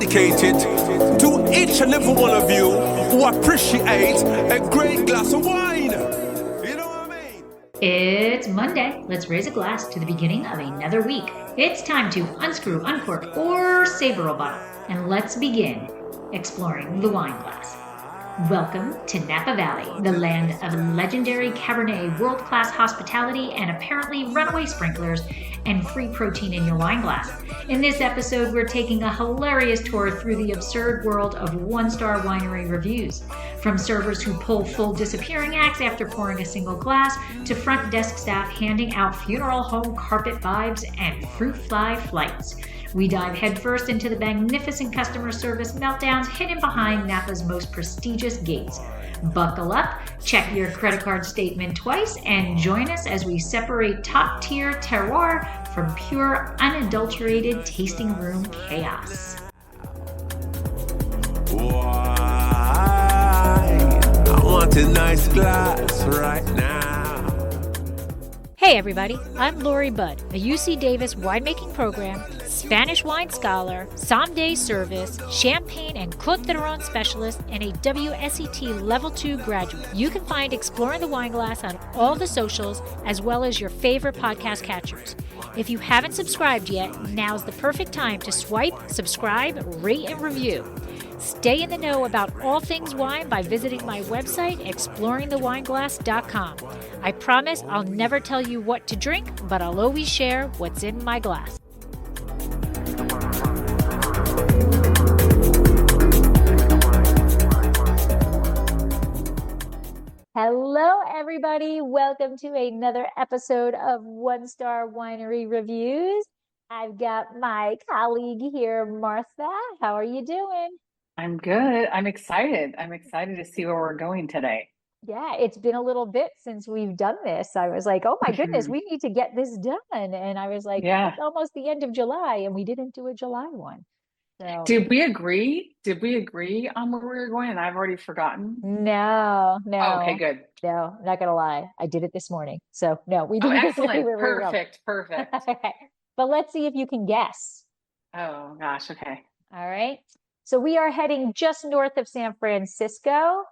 dedicated to each and every one of you who appreciate a great glass of wine. You know what I mean? It's Monday. Let's raise a glass to the beginning of another week. It's time to unscrew, uncork, or saber a bottle. And let's begin exploring the wine glass. Welcome to Napa Valley, the land of legendary Cabernet, world-class hospitality, and apparently runaway sprinklers and free protein in your wine glass. In this episode, we're taking a hilarious tour through the absurd world of one-star winery reviews. From servers who pull full disappearing acts after pouring a single glass, to front desk staff handing out funeral home carpet vibes and fruit fly flights. We dive headfirst into the magnificent customer service meltdowns hidden behind Napa's most prestigious gates. Buckle up, check your credit card statement twice, and join us as we separate top-tier terroir from pure, unadulterated tasting room chaos. Why? I want a nice glass right now. Hey everybody, I'm Lori Budd, a UC Davis winemaking program, Spanish wine scholar, sommelier service, champagne and Côte d'Aron specialist, and a WSET Level 2 graduate. You can find Exploring the Wine Glass on all the socials, as well as your favorite podcast catchers. If you haven't subscribed yet, now's the perfect time to swipe, subscribe, rate, and review. Stay in the know about all things wine by visiting my website, exploringthewineglass.com. I promise I'll never tell you what to drink, but I'll always share what's in my glass. Hello, everybody. Welcome to another episode of One Star Winery Reviews. I've got my colleague here, Martha. How are you doing? I'm good. I'm excited. I'm excited to see where we're going today. Yeah, it's been a little bit since we've done this. I was like, oh my goodness, we need to get this done. And I was like, Yeah. it's almost the end of July, and we didn't do a July one. So Did we agree? Did we agree on where we were going? And I've already forgotten. no, Oh, okay, good. no, not gonna lie. I did it this morning. So no, we Oh, didn't agree excellent. where we were going. Perfect. Okay. But let's see if you can guess. Oh gosh, okay. All right. So we are heading just north of San Francisco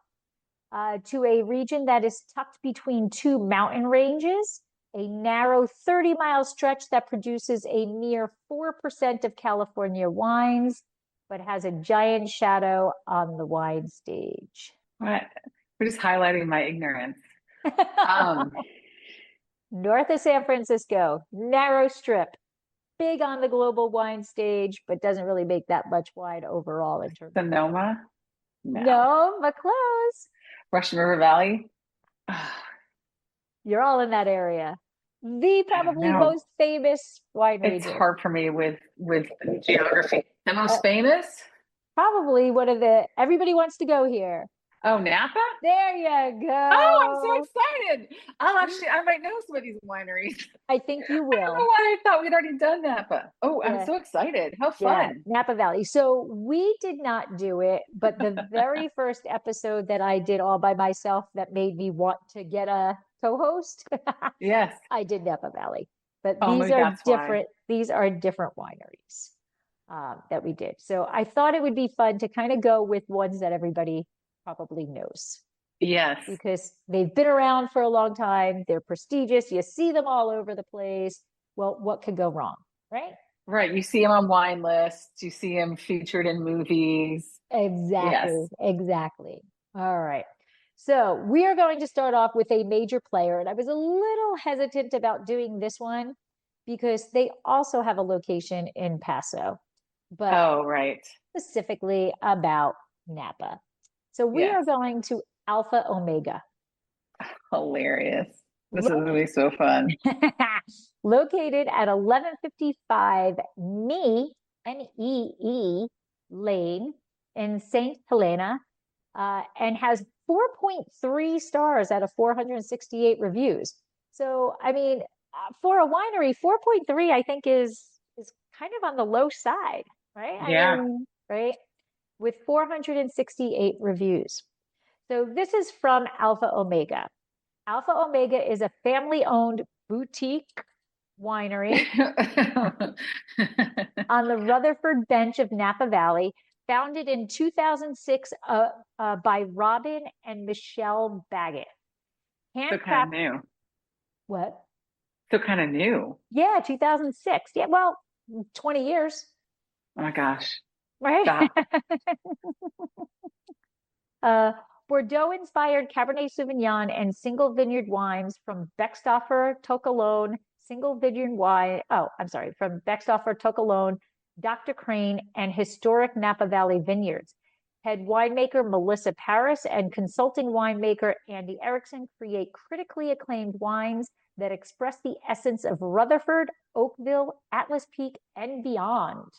to a region that is tucked between two mountain ranges, a narrow 30-mile stretch that produces a mere 4% of California wines, but has a giant shadow on the wine stage. What? We're just highlighting my ignorance. North of San Francisco, narrow strip, big on the global wine stage, but doesn't really make that much wine overall in terms of Sonoma? No, but close. Russian River Valley? You're all in that area. The probably know. most famous wine It's region. hard for me with geography. The most famous? Probably one of the, everybody wants to go here. Oh, Napa? There you go. Oh, I'm so excited. I might know some of these wineries. I think you I don't know will. why I thought we'd already done Napa. Oh, Yeah. I'm so excited. How Yeah, fun. Napa Valley. So we did not do it, but the very first episode that I did all by myself that made me want to get a co-host, Yes. I did Napa Valley. But Oh, these maybe are that's why. different. These are different wineries that we did. So I thought it would be fun to kind of go with ones that everybody probably knows Yes. because they've been around for a long time. They're prestigious. You see them all over the place. Well, what could go wrong, right? Right. You see them on wine lists. You see them featured in movies. Exactly. Yes. Exactly. All right. So we are going to start off with a major player. And I was a little hesitant about doing this one because they also have a location in Paso, but Oh, right. specifically about Napa. So we are Yes. going to Alpha Omega. Hilarious. This is going to be so fun. Located at 1155 N-E-E Lane in St. Helena, and has 4.3 stars out of 468 reviews. So, I mean, for a winery, 4.3, I think is kind of on the low side, right? Yeah. I mean, right? With 468 reviews. So this is from Alpha Omega. Alpha Omega is a family-owned boutique winery on the Rutherford Bench of Napa Valley founded in 2006 by Robin and Michelle Baggett. So kind of new. What? So kind of new. Yeah, 2006. Yeah, well, 20 years, Oh my gosh. right? Stop. uh, Bordeaux-inspired Cabernet Sauvignon and single vineyard wines from Beckstoffer, Tocalone, single vineyard wine. Oh, I'm sorry, from Beckstoffer, Tocalone, Dr. Crane, and historic Napa Valley vineyards. Head winemaker Melissa Paris and consulting winemaker Andy Erickson create critically acclaimed wines that express the essence of Rutherford, Oakville, Atlas Peak, and beyond.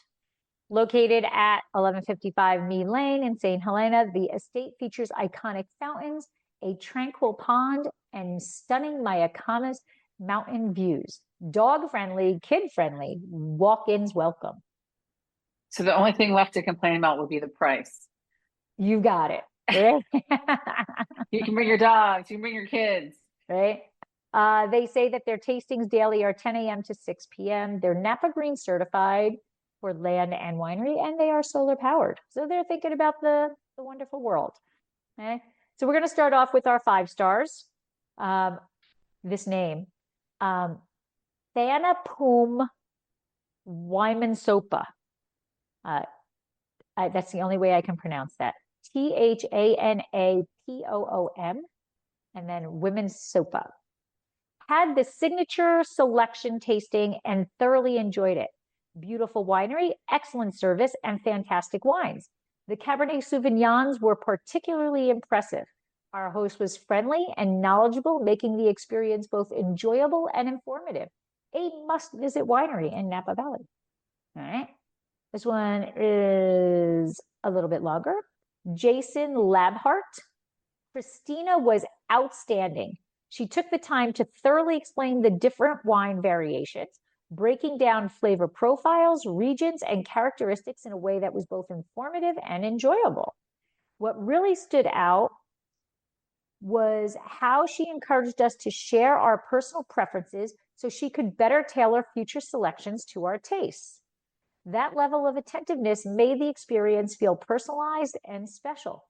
Located at 1155 Mead Lane in St. Helena, the estate features iconic fountains, a tranquil pond, and stunning Mayacamas mountain views. Dog-friendly, kid-friendly, walk-ins welcome. So the only thing left to complain about would be the price. You got it. You can bring your dogs, you can bring your kids. Right? They say that their tastings daily are 10 a.m. to 6 p.m. They're Napa Green certified for land and winery, and they are solar powered. So they're thinking about the wonderful world. Okay. So we're going to start off with our 5 stars. This name, Thanapum Wymansopa. That's the only way I can pronounce that. Thanapoom, and then Women's Sopa. Had the signature selection tasting and thoroughly enjoyed it. Beautiful winery, excellent service, and fantastic wines. The Cabernet Sauvignons were particularly impressive. Our host was friendly and knowledgeable, making the experience both enjoyable and informative. A must-visit winery in Napa Valley. All right. This one is a little bit longer. Jason Labhart. Christina was outstanding. She took the time to thoroughly explain the different wine variations, breaking down flavor profiles, regions, and characteristics in a way that was both informative and enjoyable. What really stood out was how she encouraged us to share our personal preferences so she could better tailor future selections to our tastes. That level of attentiveness made the experience feel personalized and special.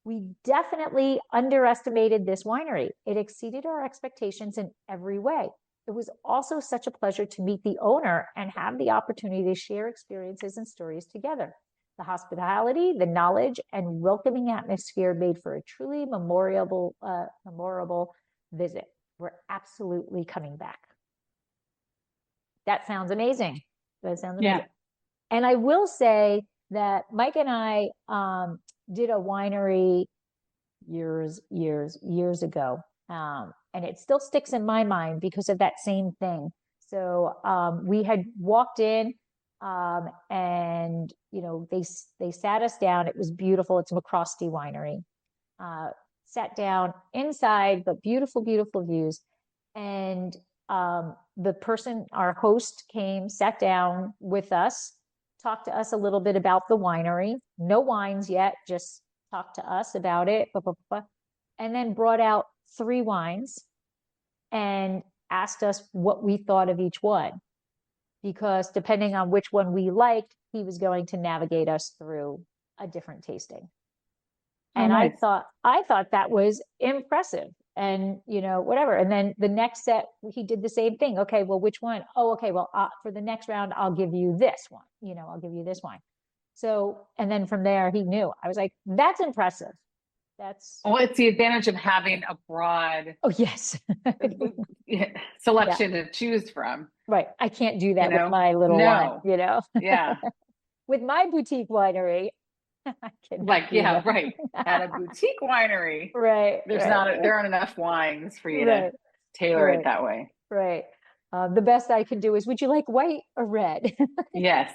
We definitely underestimated this winery. It exceeded our expectations in every way. It was also such a pleasure to meet the owner and have the opportunity to share experiences and stories together. The hospitality, the knowledge, and welcoming atmosphere made for a truly memorable visit. We're absolutely coming back. That sounds amazing. That sounds amazing. Yeah. And I will say that Mike and I did a winery years ago. And it still sticks in my mind because of that same thing. So we had walked in and, you know, they sat us down. It was beautiful. It's McCrosty Winery. Sat down inside, but beautiful, beautiful views. And the person, our host came, sat down with us, talked to us a little bit about the winery. No wines yet, just talked to us about it. And then brought out 3 wines and asked us what we thought of each one. Because depending on which one we liked, he was going to navigate us through a different tasting. And nice. I thought that was impressive. And, you know, whatever. And then the next set, he did the same thing. Okay, well, which one? Oh, okay, well, for the next round, I'll give you this one. You know, I'll give you this wine. So, and then from there, he knew. I was like, that's impressive. That's. Well, it's the advantage of having a broad Oh, yes. selection to choose from. Right. I can't do that You know? with my little No. one, you know? Yeah. With my boutique winery, I can. Like, yeah, right. At a boutique winery, Right. there aren't enough wines for you Right. to tailor Right. it that way. Right. The best I can do is, would you like white or red? Yes.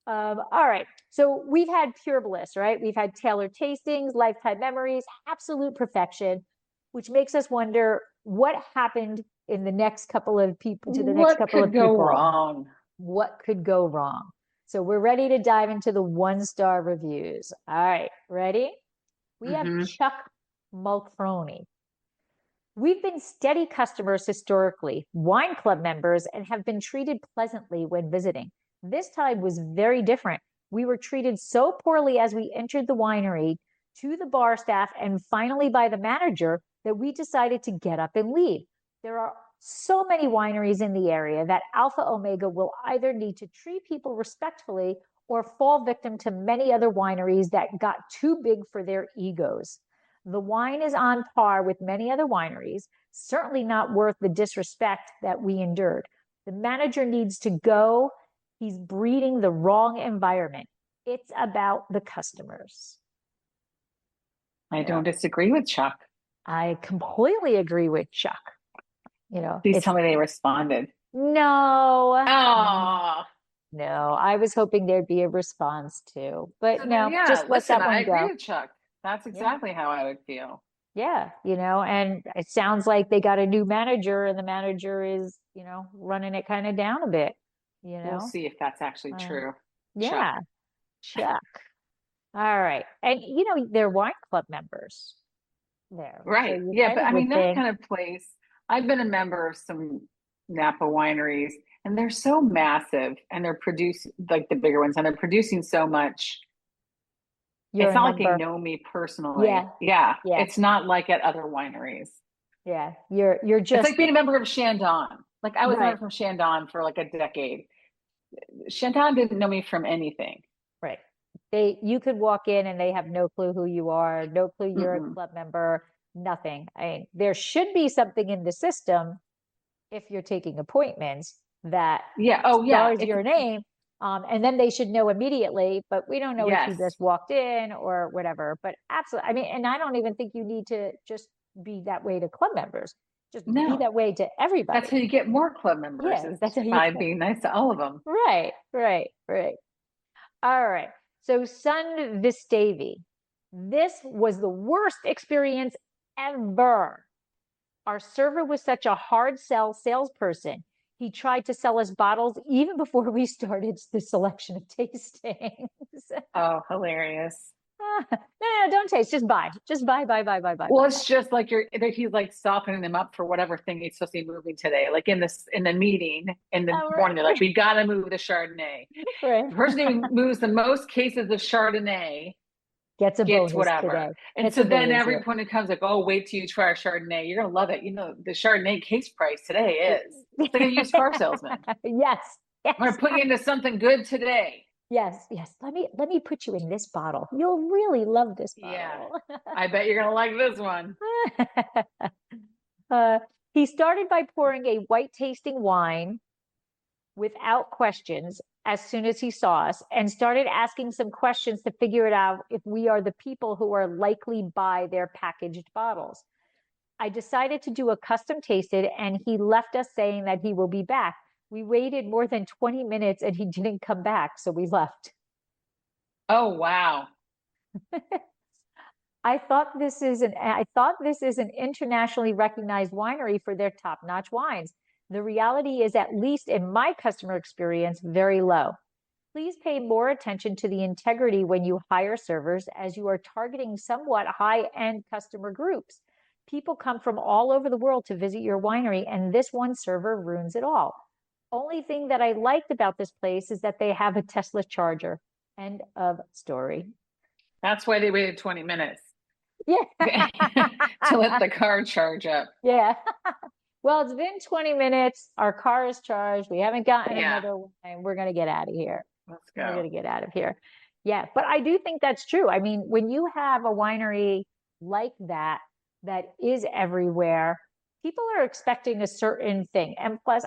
All right. So we've had pure bliss, right? We've had tailored tastings, lifetime memories, absolute perfection, which makes us wonder what happened in the next couple of people to the next couple of people. What could go wrong? What could go wrong? So we're ready to dive into the 1-star reviews. All right. Ready? We have Chuck Mulcroney. We've been steady customers historically, wine club members, and have been treated pleasantly when visiting. This time was very different. We were treated so poorly as we entered the winery, to the bar staff, and finally by the manager, that we decided to get up and leave. There are so many wineries in the area that Alpha Omega will either need to treat people respectfully or fall victim to many other wineries that got too big for their egos. The wine is on par with many other wineries, certainly not worth the disrespect that we endured. The manager needs to go. He's breeding the wrong environment. It's about the customers. I don't disagree with Chuck. I completely agree with Chuck. Please tell me they responded. No. Oh. No, I was hoping there'd be a response too. But So no, yeah, just let listen, that one I agree go. with Chuck. That's exactly how I would feel. Yeah, and it sounds like they got a new manager and the manager is, running it kind of down a bit, We'll see if that's actually true. Yeah, Chuck. All right. And they're wine club members there. Right. So Yeah, but I mean, that think, kind of place, I've been a member of some Napa wineries, and they're so massive, and they're producing, like the bigger ones, and they're producing so much. You're It's a not like they member. know me personally. Yeah. Yeah. Yeah. It's not like at other wineries. Yeah. You're It's just like being a member of Shandong. Like I was a right. member from Shandong for like a decade. Shandong didn't know me from anything. Right. You could walk in and they have no clue who you are, no clue you're a club member, nothing. I mean, there should be something in the system if you're taking appointments that stars your name. And then they should know immediately, but we don't know if you just walked in or whatever. But absolutely, I mean, and I don't even think you need to just be that way to club members. Just be that way to everybody. That's how you get more club members. Yeah, that's how you by being nice to all of them. Right. All right. So Sun Vistavi, this was the worst experience ever. Our server was such a hard sell salesperson. He tried to sell us bottles even before we started the selection of tastings. Oh, hilarious. No, don't taste. Just buy. Buy. Well, it's just like he's like softening them up for whatever thing he's supposed to be moving today. Like in the meeting in the morning, they're like, we got to move the Chardonnay. Right. The person who moves the most cases of Chardonnay gets bonus whatever. Today. And so then everyone who comes like, oh, wait till you try our Chardonnay. You're going to love it. The Chardonnay case price today is. It's like a used car salesman. Yes. I'm going to put you into something good today. Yes. Let me put you in this bottle. You'll really love this bottle. Yeah. I bet you're going to like this one. He started by pouring a white tasting wine without questions as soon as he saw us and started asking some questions to figure it out if we are the people who are likely buy their packaged bottles. I decided to do a custom tasted and he left us saying that he will be back. We waited more than 20 minutes and he didn't come back, so we left. Oh, wow. I thought this is an internationally recognized winery for their top-notch wines. The reality is, at least in my customer experience, very low. Please pay more attention to the integrity when you hire servers, as you are targeting somewhat high-end customer groups. People come from all over the world to visit your winery, and this one server ruins it all. Only thing that I liked about this place is that they have a Tesla charger. End of story. That's why they waited 20 minutes. Yeah. To let the car charge up. Yeah. Well, it's been 20 minutes. Our car is charged. We haven't gotten another wine. We're going to get out of here. Let's go. We're going to get out of here. Yeah. But I do think that's true. I mean, when you have a winery like that is everywhere, people are expecting a certain thing. And plus,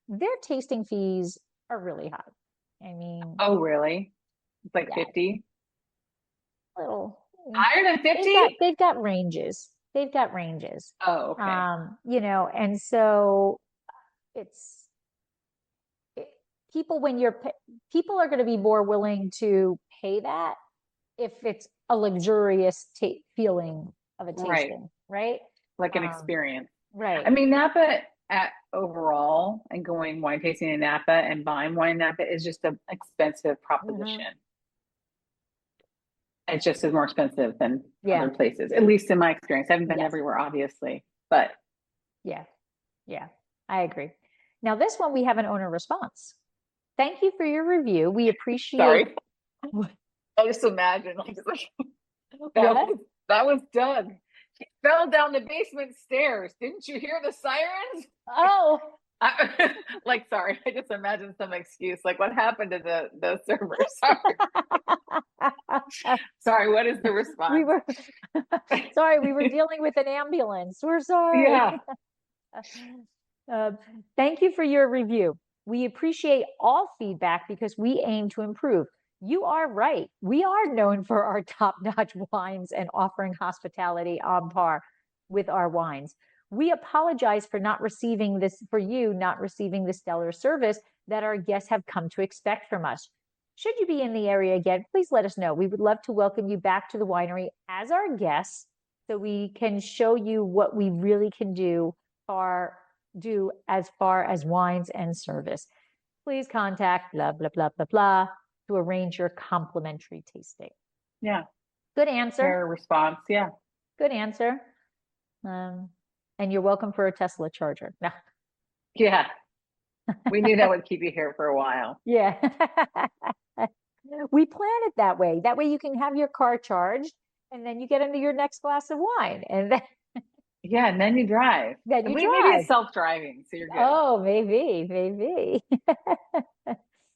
their tasting fees are really high. I mean. Oh, really? It's like 50? Little. Higher than 50? They've got ranges. Oh, okay. And so people are going to be more willing to pay that if it's a luxurious feeling of a tasting, right? Like an experience. Right. I mean, Napa overall and going wine tasting in Napa and buying wine in Napa is just an expensive proposition. Mm-hmm. It just is more expensive than other places, at least in my experience. I haven't been everywhere, obviously, but. Yeah, I agree. Now, this one, we have an owner response. Thank you for your review. We appreciate. Sorry. I just imagine that was Doug. He fell down the basement stairs. Didn't you hear the sirens? Oh, Sorry, I just imagine some excuse. Like, what happened to the server? Sorry. Sorry, what is the response? we were dealing with an ambulance. We're sorry. Yeah. Thank you for your review. We appreciate all feedback because we aim to improve. You are right. We are known for our top-notch wines and offering hospitality on par with our wines. We apologize for not receiving the stellar service that our guests have come to expect from us. Should you be in the area again, please let us know. We would love to welcome you back to the winery as our guests so we can show you what we really can do as far as wines and service. Please contact blah, blah, blah, blah, blah to arrange your complimentary tasting. Yeah. Good answer. Fair response. Yeah. Good answer. And you're welcome for a Tesla charger. No. Yeah. We knew that would keep you here for a while. Yeah. We plan it that way. That way you can have your car charged and then you get into your next glass of wine. And then yeah, and then you drive. Maybe it's self-driving, so you're good. Oh, maybe.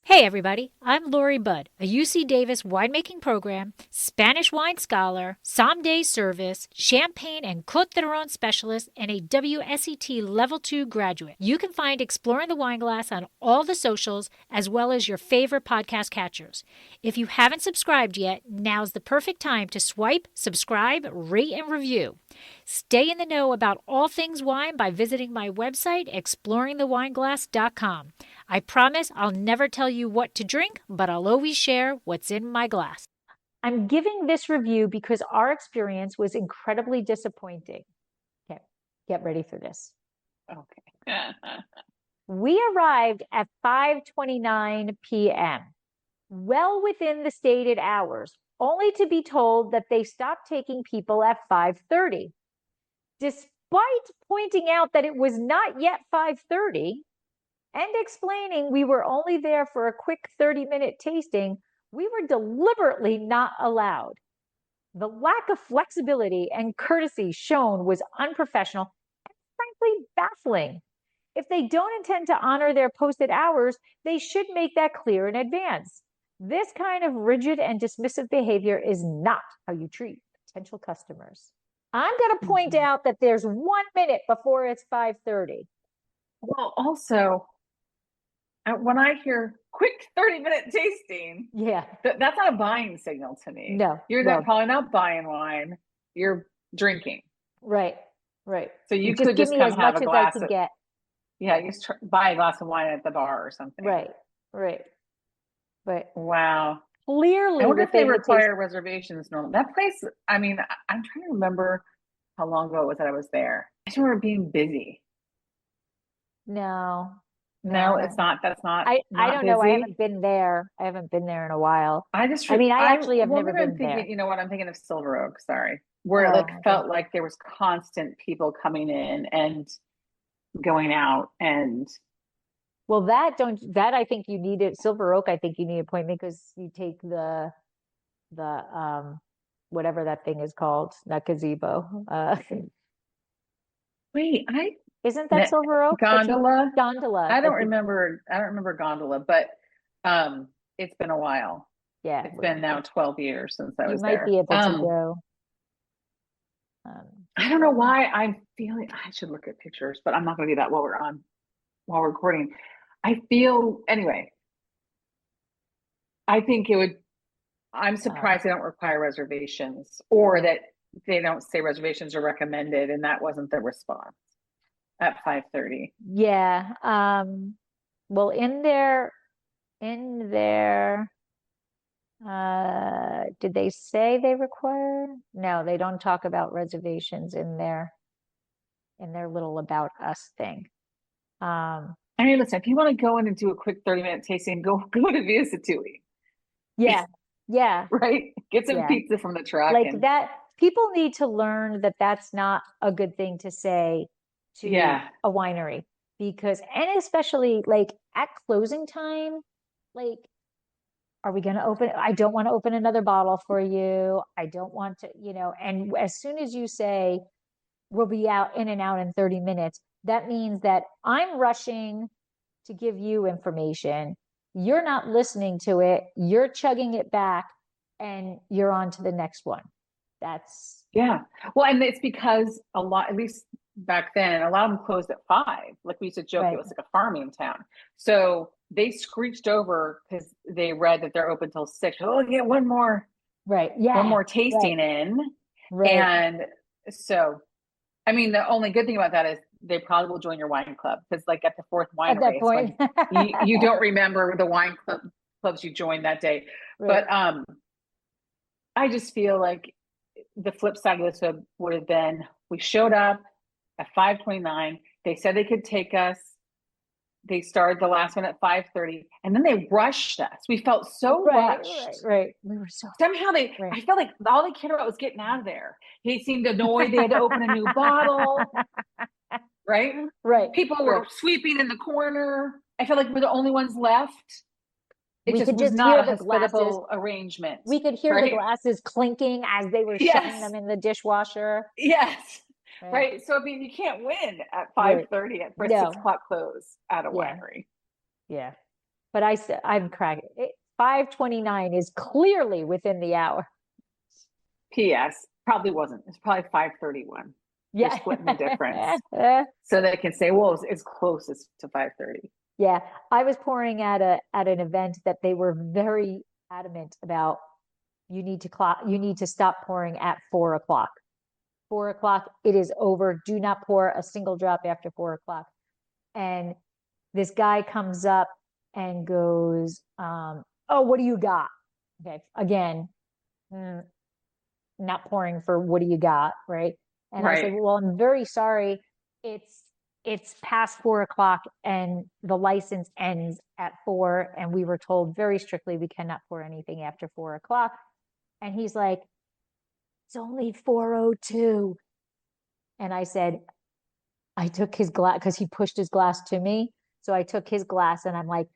Hey everybody, I'm Lori Budd, a UC Davis winemaking program, Spanish wine scholar, sommelier service, champagne and Côte d'Ivoire specialist, and a WSET Level 2 graduate. You can find Exploring the Wine Glass on all the socials as well as your favorite podcast catchers. If you haven't subscribed yet, now's the perfect time to swipe, subscribe, rate, and review. Stay in the know about all things wine by visiting my website, exploringthewineglass.com. I promise I'll never tell you what to drink, but I'll always share what's in my glass. I'm giving this review because our experience was incredibly disappointing. Okay, get ready for this. Okay. We arrived at 5:29 p.m., well within the stated hours, only to be told that they stopped taking people at 5:30. Despite pointing out that it was not yet 5:30, and explaining we were only there for a quick 30-minute tasting, we were deliberately not allowed. The lack of flexibility and courtesy shown was unprofessional and frankly baffling. If they don't intend to honor their posted hours, they should make that clear in advance. This kind of rigid and dismissive behavior is not how you treat potential customers. I'm going to point out that there's 1 minute before it's 5:30. Well, also, when I hear quick 30-minute tasting, yeah, that's not a buying signal to me. No, you're probably not buying wine. You're drinking. Right. So you could just come have a glass of, get. Yeah, you just buy a glass of wine at the bar or something. Right. Wow. Clearly, I wonder if they require reservations normally. That place, I mean, I'm trying to remember how long ago it was that I was there. I just remember being busy. No, it's not. That's not. I don't know. I busy. haven't been there. I haven't been there in a while. I actually have never been there. You know what? I'm thinking of Silver Oak. Sorry, where it felt like there was constant people coming in and going out, and well, that I think you need it. Silver Oak, I think you need an appointment because you take the whatever that thing is called, not gazebo. Wait, isn't that Silver Oak? Gondola? Gondola. I don't remember gondola, but it's been a while. Yeah. It's been now 12 years since I was there. You might be able to go. I don't know why I'm feeling I should look at pictures, but I'm not going to do that while we're recording. Anyway, I think I'm surprised they don't require reservations or that they don't say reservations are recommended, and that wasn't the response at 5:30. Yeah. Well, in there, did they say they require? No, they don't talk about reservations in their little about us thing. I mean, listen, if you want to go in and do a quick 30-minute tasting, go to Via Satuli. Yeah. Yeah. Right? Get some pizza from the truck. Like that. People need to learn that that's not a good thing to say to a winery and especially like at closing time, like are we going to open? I don't want to open another bottle for you. I don't want to, and as soon as you say we'll be out in and out in 30 minutes, that means that I'm rushing to give you information. You're not listening to it. You're chugging it back and you're on to the next one. Yeah. Well, and it's because a lot, at least back then, a lot of them closed at 5. Like we used to joke, It was like a farming town. So they screeched over because they read that they're open till 6. Oh, get one more. Right. Yeah. One more tasting in. Right. And so, I mean, the only good thing about that is they probably will join your wine club, because like at the 4th winery, at that point, you don't remember the wine clubs you joined that day. Right. But I just feel like the flip side of this would have been, we showed up at 5:29. They said they could take us. They started the last one at 5:30, and then they rushed us. We felt so rushed. Right. We were so somehow I felt like all they cared about was getting out of there. He seemed annoyed they had to open a new bottle. Right. People were sweeping in the corner. I felt like we're the only ones left. It just was not a hospitable arrangement. We could hear the glasses clinking as they were shoving them in the dishwasher. Yes. Right. So, I mean, you can't win at 5:30 for a 6 o'clock close at a winery. Yeah. But I'm cracking. 5:29 is clearly within the hour. P.S. Probably wasn't. It's probably 5:31. Yeah. They're splitting the difference. So they can say, well, it's closest to 5:30. Yeah. I was pouring at an event that they were very adamant about. You need to stop pouring at 4 o'clock. 4 o'clock, it is over. Do not pour a single drop after 4 o'clock. And this guy comes up and goes, oh, what do you got? Okay. Again, not pouring for what do you got, right? And I said, well, I'm very sorry. It's past 4 o'clock and the license ends at 4. And we were told very strictly we cannot pour anything after 4 o'clock. And he's like, it's only 4:02. And I said, I took his glass because he pushed his glass to me. So I took his glass and I'm like,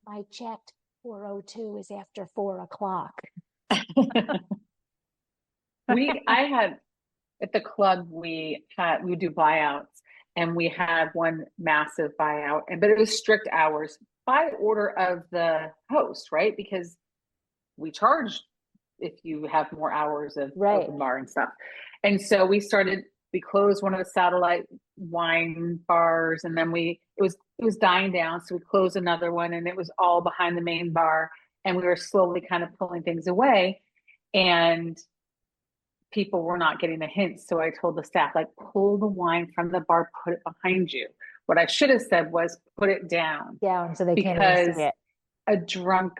I checked, 4:02 is after 4 o'clock. I had at the club, we would do buyouts, and we had one massive buyout, but it was strict hours by order of the host, right? Because we charged if you have more hours of open bar and stuff. And so we closed one of the satellite wine bars, and then it was dying down. So we closed another one, and it was all behind the main bar, and we were slowly kind of pulling things away, and people were not getting the hints. So I told the staff, like, pull the wine from the bar, put it behind you. What I should have said was put it down so they can't see it. A drunk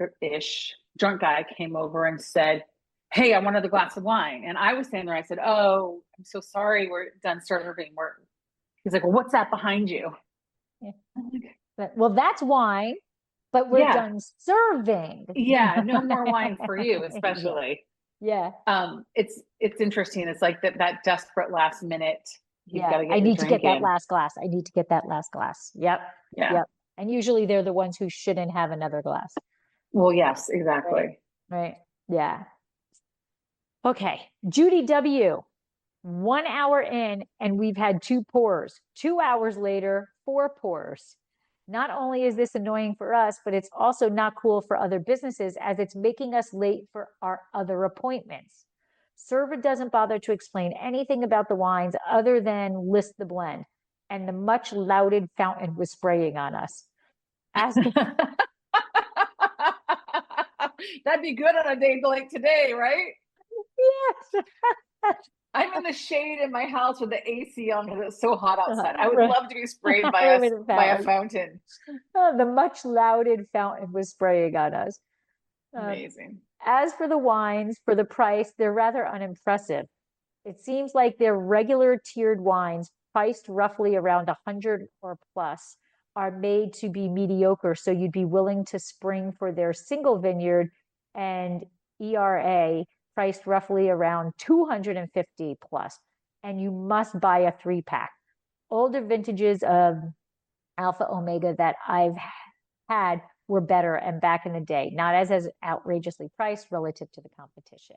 guy came over and said, hey, I want another glass of wine. And I was standing there. I said, oh, I'm so sorry. We're done serving. He's like, well, what's that behind you? Yeah. Well, that's wine, but we're done serving. Yeah. No more wine for you, especially. Yeah. It's interesting. It's like that desperate last minute. I need to get that last glass. I need to get that last glass. Yep. Yeah. Yep. And usually they're the ones who shouldn't have another glass. Well, yes, exactly. Right. Yeah. Okay. Judy W. 1 hour in, and we've had 2 pours. 2 hours later, 4 pours. Not only is this annoying for us, but it's also not cool for other businesses, as it's making us late for our other appointments. Server doesn't bother to explain anything about the wines other than list the blend. And the much lauded fountain was spraying on us. That'd be good on a day like today, right? Yes. I'm in the shade in my house with the AC on because it's so hot outside. I would love to be sprayed by a fountain. The much lauded fountain was spraying on us. Amazing. As for the wines, for the price, they're rather unimpressive. It seems like their regular tiered wines, priced roughly around 100 or plus, are made to be mediocre. So you'd be willing to spring for their single vineyard and ERA, priced roughly around 250 plus, and you must buy a 3-pack. Older vintages of Alpha Omega that I've had were better and back in the day, not as outrageously priced relative to the competition.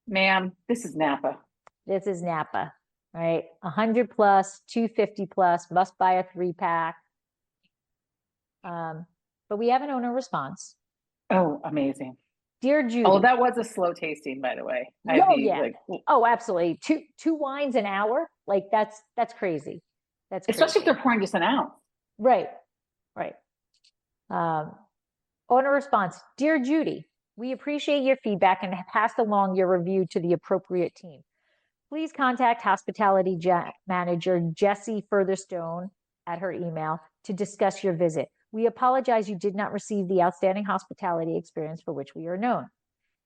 Ma'am, this is Napa. This is Napa, right? 100 plus, 250 plus, must buy a 3-pack. But we have an owner response. Oh, amazing. Dear Judy. Oh, that was a slow tasting, by the way. Oh, absolutely. Two wines an hour. Like that's crazy. That's crazy. Especially if they're pouring just an ounce. Right. Owner response. Dear Judy, we appreciate your feedback and have passed along your review to the appropriate team. Please contact hospitality manager Jessie Furtherstone at her email to discuss your visit. We apologize you did not receive the outstanding hospitality experience for which we are known.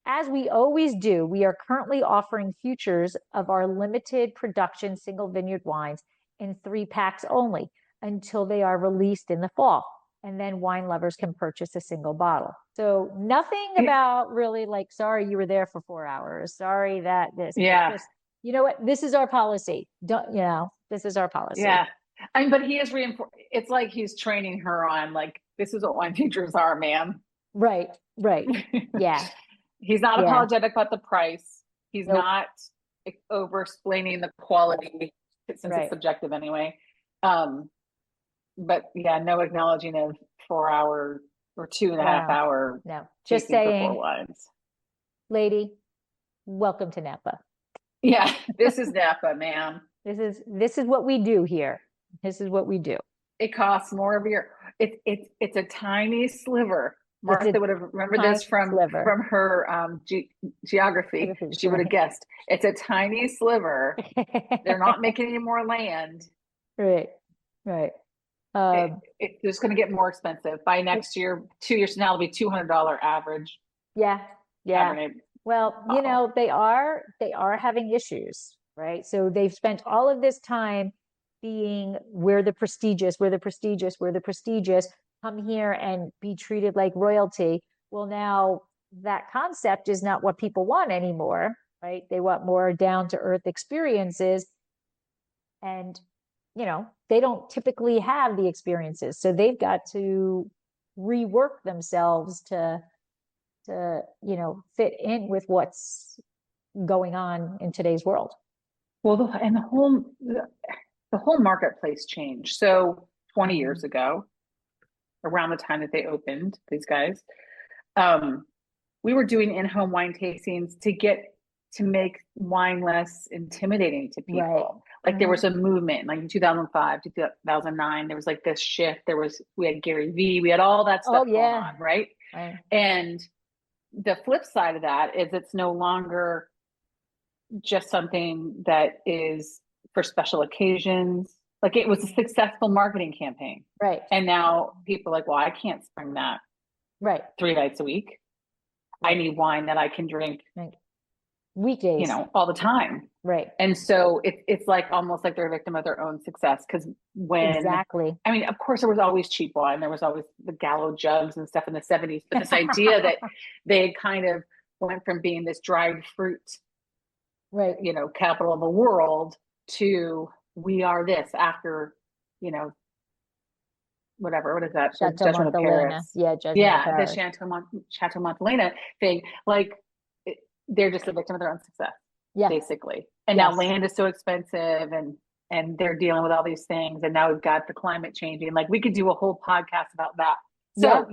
As we always do, we are currently offering futures of our limited production single vineyard wines in 3-packs only until they are released in the fall. And then wine lovers can purchase a single bottle. So nothing about really like, sorry, you were there for 4 hours. Sorry that this. Yeah. Just, you know what? This is our policy. This is our policy. Yeah. But he is reinforced. It's like he's training her on like, this is what wine futures are, ma'am. Right. Yeah. He's not apologetic about the price. He's not over-explaining the quality since it's subjective anyway. But yeah, no acknowledging of 4 hour or 2.5 hour. No, just saying, 4 wines. Lady, welcome to Napa. Yeah, this is Napa, ma'am. This is what we do here. This is what we do. It costs more of your. It's a tiny sliver. Martha would have remembered this from her geography. She would have guessed. It's a tiny sliver. They're not making any more land. Right. It's going to get more expensive by next year. 2 years from now, it'll be $200 average. Yeah. Cabernet. Well, they are having issues, right? So they've spent all of this time being we're the prestigious, come here and be treated like royalty. Well, now that concept is not what people want anymore, right? They want more down to earth experiences. And, they don't typically have the experiences. So they've got to rework themselves to fit in with what's going on in today's world. Well, the whole marketplace changed. So 20 years ago, around the time that they opened, these guys, we were doing in-home wine tastings to make wine less intimidating to people. Right. Like there was a movement, like in 2005, 2009, there was like this shift. We had Gary Vee, we had all that stuff going on, right? And the flip side of that is it's no longer just something that is for special occasions. Like it was a successful marketing campaign. Right. And now people are like, well, I can't spring that 3 nights a week. I need wine that I can drink weekdays, all the time. Right. And so it's like almost like they're a victim of their own success. Because I mean, of course there was always cheap wine. There was always the Gallo jugs and stuff in the 70s. But this idea that they kind of went from being this dried fruit, capital of the world to we are this after, whatever, what is that? Chateau Montelena. The Chateau Montelena thing. Like they're just a victim of their own success, basically. And now land is so expensive and they're dealing with all these things. And now we've got the climate changing. Like we could do a whole podcast about that. So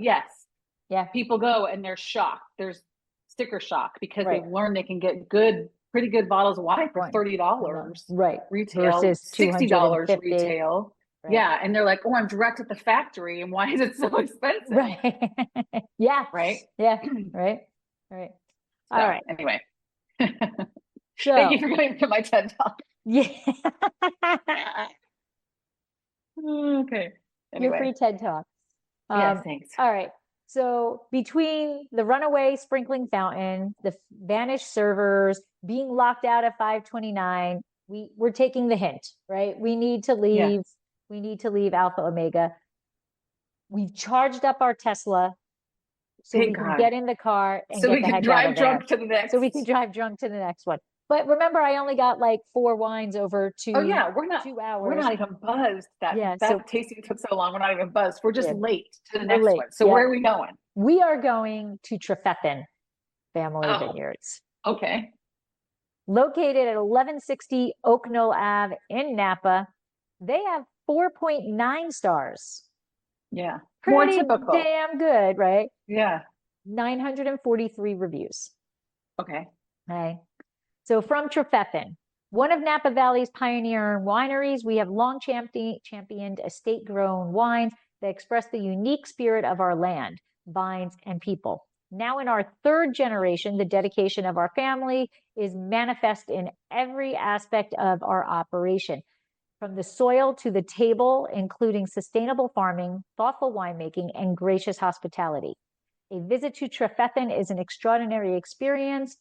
people go and they're shocked. There's sticker shock because they've learned they can get pretty good bottles of wine for $30 retail, versus $60 retail. Right. Yeah. And they're like, oh, I'm direct at the factory. And why is it so expensive? Right. Yeah. Right. Yeah. Right. All right. Anyway. So, thank you for going to my TED Talk. Yeah. Okay. Anyway. Your free TED Talk. Yes, thanks. All right. So between the runaway sprinkling fountain, the vanished servers, being locked out at 529, we're taking the hint, right? We need to leave. Yeah. We need to leave Alpha Omega. We've charged up our Tesla so we can get in the car and so we can drive drunk to the next. So we can drive drunk to the next one. But remember, I only got like 4 wines over Oh yeah, 2 hours. we're not even buzzed. That tasting took so long. We're not even buzzed. We're just late to the next one. So where are we going? We are going to Trefethen Family Vineyards. Okay. Located at 1160 Oak Knoll Ave in Napa. They have 4.9 stars. Yeah. Pretty damn good, right? Yeah. 943 reviews. Okay. So from Trefethen, one of Napa Valley's pioneer wineries, we have long championed estate-grown wines that express the unique spirit of our land, vines, and people. Now in our 3rd generation, the dedication of our family is manifest in every aspect of our operation, from the soil to the table, including sustainable farming, thoughtful winemaking, and gracious hospitality. A visit to Trefethen is an extraordinary experience.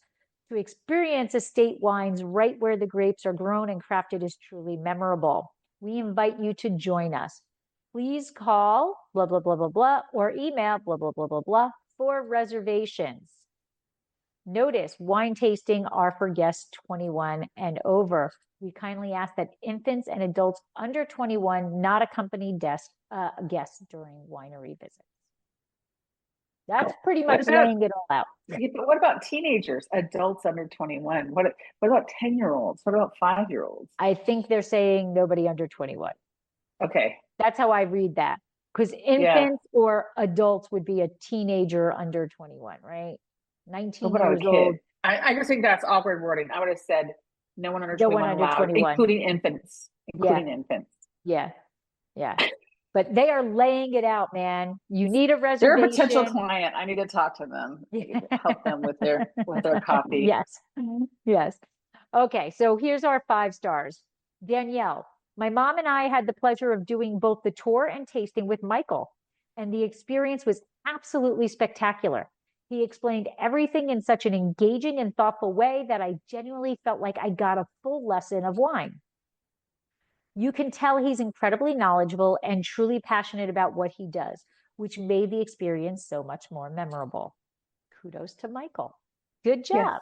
To experience estate wines right where the grapes are grown and crafted is truly memorable. We invite you to join us. Please call blah, blah, blah, blah, blah, or email blah, blah, blah, blah, blah for reservations. Notice wine tasting are for guests 21 and over. We kindly ask that infants and adults under 21 not accompany guests during winery visits. That's pretty much laying it all out. Yeah, but what about teenagers, adults under 21? What about 10-year-olds? What about 5-year-olds? I think they're saying nobody under 21. Okay. That's how I read that. Because infants or adults would be a teenager under 21, right? 19 years old. I just think that's awkward wording. I would have said no one under 21 allowed, including infants. Infants. Yeah. But they are laying it out, man. You need a reservation. They're a potential client. I need to talk to them. Help them with their copy. Yes. Okay, so here's our 5 stars. Danielle, my mom and I had the pleasure of doing both the tour and tasting with Michael, and the experience was absolutely spectacular. He explained everything in such an engaging and thoughtful way that I genuinely felt like I got a full lesson of wine. You can tell he's incredibly knowledgeable and truly passionate about what he does, which made the experience so much more memorable. Kudos to Michael. Good job. Yes.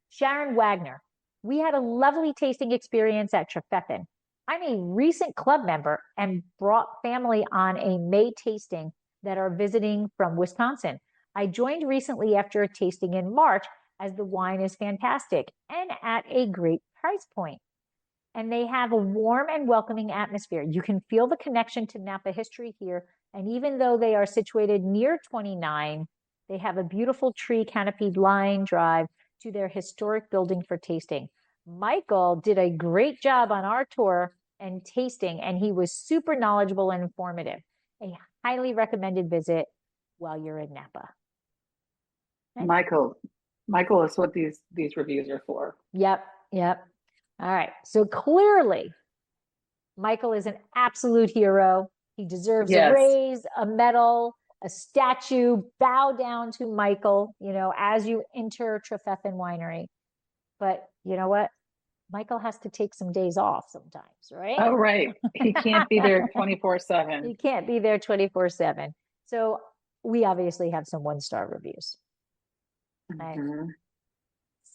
Sharon Wagner, we had a lovely tasting experience at Trefethen. I'm a recent club member and brought family on a May tasting that are visiting from Wisconsin. I joined recently after a tasting in March, as the wine is fantastic and at a great price point. And they have a warm and welcoming atmosphere. You can feel the connection to Napa history here. And even though they are situated near 29, they have a beautiful tree canopied line drive to their historic building for tasting. Michael did a great job on our tour and tasting, and he was super knowledgeable and informative. A highly recommended visit while you're in Napa. Right? Michael is what these reviews are for. Yep. All right. So clearly, Michael is an absolute hero. He deserves a raise, a medal, a statue. Bow down to Michael, as you enter Trefethen Winery. But you know what? Michael has to take some days off sometimes, right? Oh, right. He can't be there 24/7. He can't be there 24/7. So we obviously have some 1-star reviews. Mm-hmm.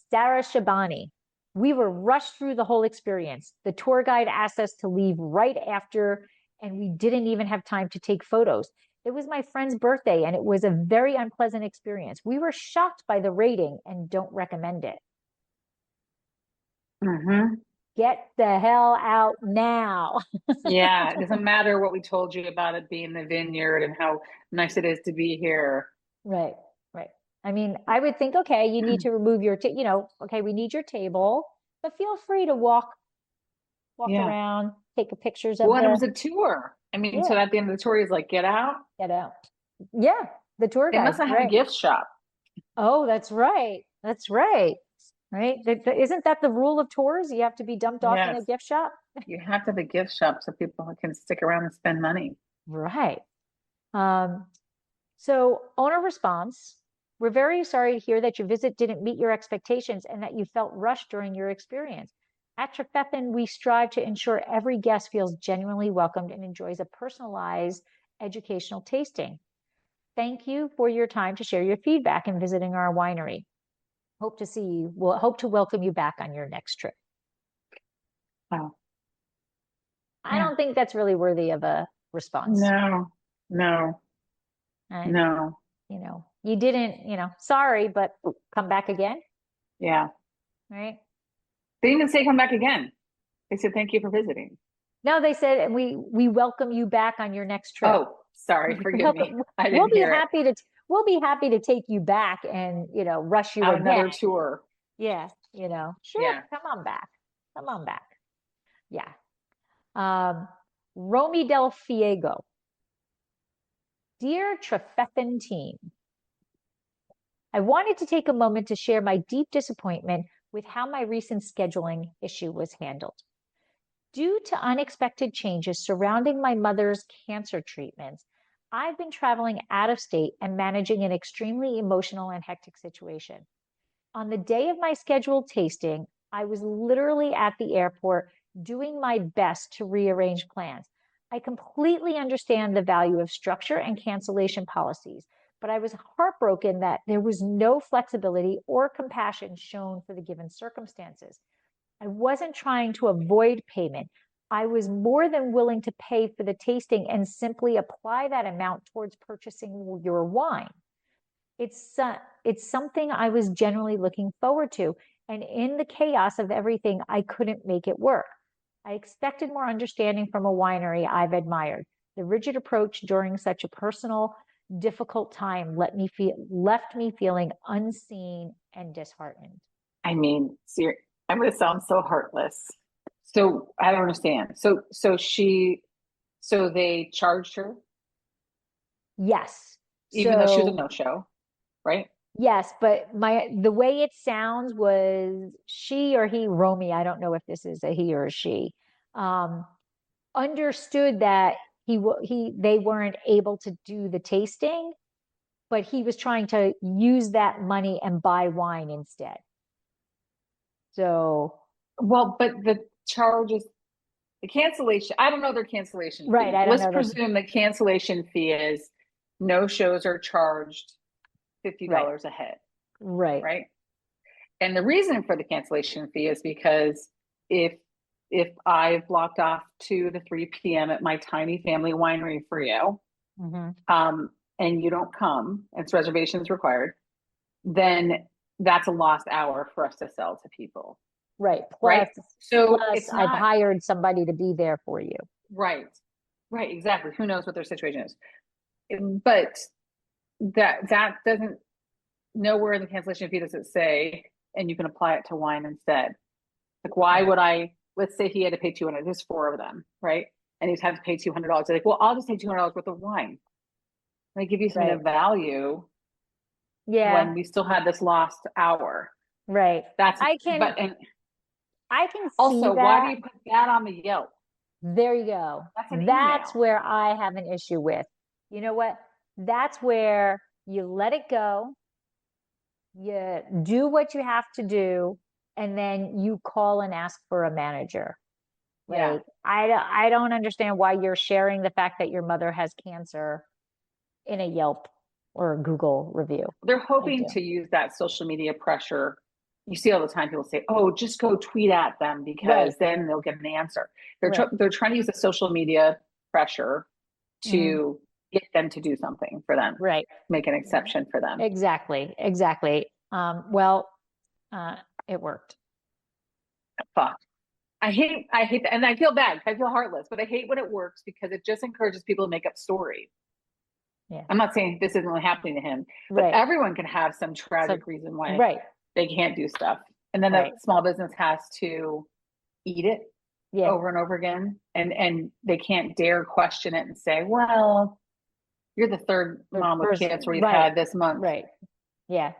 Sarah Shabani. We were rushed through the whole experience. The tour guide asked us to leave right after, and we didn't even have time to take photos. It was my friend's birthday, and it was a very unpleasant experience. We were shocked by the rating and don't recommend it. Mm-hmm. Get the hell out now. Yeah, it doesn't matter what we told you about it being the vineyard and how nice it is to be here. Right. I mean, I would think, okay, you need to remove your, okay, we need your table, but feel free to walk around, take pictures of it. Well, it was a tour. I mean, so at the end of the tour, he's like, get out. Yeah, the tour guide. They must have had a gift shop. Oh, that's right. Right? Isn't that the rule of tours? You have to be dumped off in a gift shop? You have to have a gift shop so people can stick around and spend money. Right. So owner response, we're very sorry to hear that your visit didn't meet your expectations and that you felt rushed during your experience. At Trefethen, we strive to ensure every guest feels genuinely welcomed and enjoys a personalized educational tasting. Thank you for your time to share your feedback and visiting our winery. Hope to see you. We'll hope to welcome you back on your next trip. Oh, I don't think that's really worthy of a response. no. You didn't, sorry, but come back again. Yeah. Right. They didn't even say come back again. They said, thank you for visiting. No, they said, we welcome you back on your next trip. Oh, sorry. Forgive me. I didn't We'll be hear happy it. we'll be happy to take you back and, rush you again. Another tour. Yeah. Sure. Yeah. Come on back. Yeah. Romy Del Fiego. Dear Trefethen team, I wanted to take a moment to share my deep disappointment with how my recent scheduling issue was handled. Due to unexpected changes surrounding my mother's cancer treatments, I've been traveling out of state and managing an extremely emotional and hectic situation. On the day of my scheduled tasting, I was literally at the airport doing my best to rearrange plans. I completely understand the value of structure and cancellation policies, but I was heartbroken that there was no flexibility or compassion shown for the given circumstances. I wasn't trying to avoid payment. I was more than willing to pay for the tasting and simply apply that amount towards purchasing your wine. It's something I was generally looking forward to, and in the chaos of everything, I couldn't make it work. I expected more understanding from a winery I've admired. The rigid approach during such a personal, difficult time left me feeling unseen and disheartened. I mean, I'm going to sound so heartless. So I don't understand. So they charged her? Yes. Even though she was a no-show, right? Yes, but the way it sounds was she or he, Romy, I don't know if this is a he or a she, understood that they weren't able to do the tasting, but he was trying to use that money and buy wine instead. So, well, but the charges, the cancellation, I don't know their cancellation right, fee. Let's presume the cancellation fee is no shows are charged $50 a head. Right. And the reason for the cancellation fee is because if I've blocked off 2 to 3 p.m. at my tiny family winery for you, and you don't come, it's reservations required, then that's a lost hour for us to sell to people. Right. So I've hired somebody to be there for you. Right. Exactly. Who knows what their situation is? But that doesn't, nowhere in the cancellation fee does it say, and you can apply it to wine instead. Like, why would let's say he had to pay $200, there's 4 of them, right? And he'd have to pay $200. They're like, well, I'll just take $200 worth of wine. And they give you some of value. Yeah. When we still had this lost hour. Right. I can also, see that. Why do you put that on the Yelp? There you go. That's where I have an issue with. You know what? That's where you let it go. You do what you have to do, and then you call and ask for a manager. Like, I don't understand why you're sharing the fact that your mother has cancer in a Yelp or a Google review. They're hoping to use that social media pressure. You see all the time people say, oh, just go tweet at them because then they'll get an answer. They're trying to use the social media pressure to get them to do something for them. Right. Make an exception for them. Exactly. It worked. Fuck. I hate that. And I feel bad. I feel heartless, but I hate when it works because it just encourages people to make up stories. Yeah. I'm not saying this isn't really happening to him, but everyone can have some tragic reason why they can't do stuff. And then the small business has to eat it over and over again. And they can't dare question it and say, well, you're the third mom with cancer we've had this month. Right. Yeah.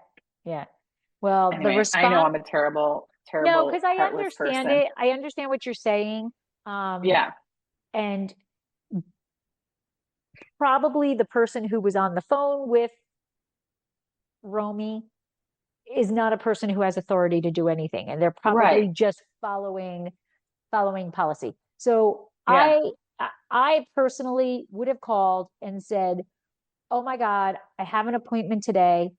Well, anyway, the response, I know I'm a terrible no, because I understand person. it. I understand what you're saying. And probably the person who was on the phone with Romy is not a person who has authority to do anything, and they're probably just following policy. So I personally would have called and said, oh my God, I have an appointment today.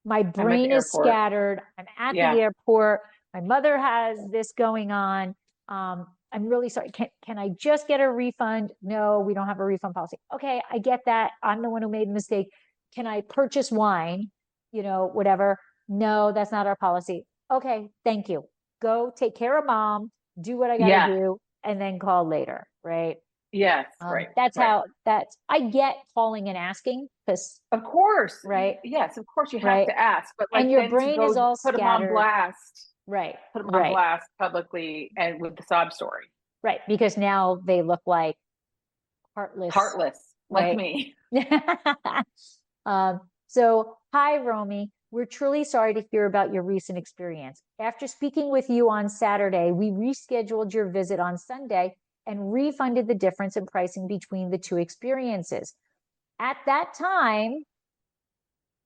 My brain is scattered. I'm at the airport. My mother has this going on. I'm really sorry. Can I just get a refund? No, we don't have a refund policy. Okay, I get that. I'm the one who made the mistake. Can I purchase wine? Whatever. No, that's not our policy. Okay, thank you. Go take care of mom, do what I gotta do, and then call later, right? Yes, right. I get calling and asking, because of course, right? Yes, of course you have to ask, but and your brain is all put scattered. them on blast. Right. Put them on blast publicly and with the sob story. Right, because now they look like heartless, like me. So, hi, Romy. We're truly sorry to hear about your recent experience. After speaking with you on Saturday, we rescheduled your visit on Sunday and refunded the difference in pricing between the two experiences. At that time,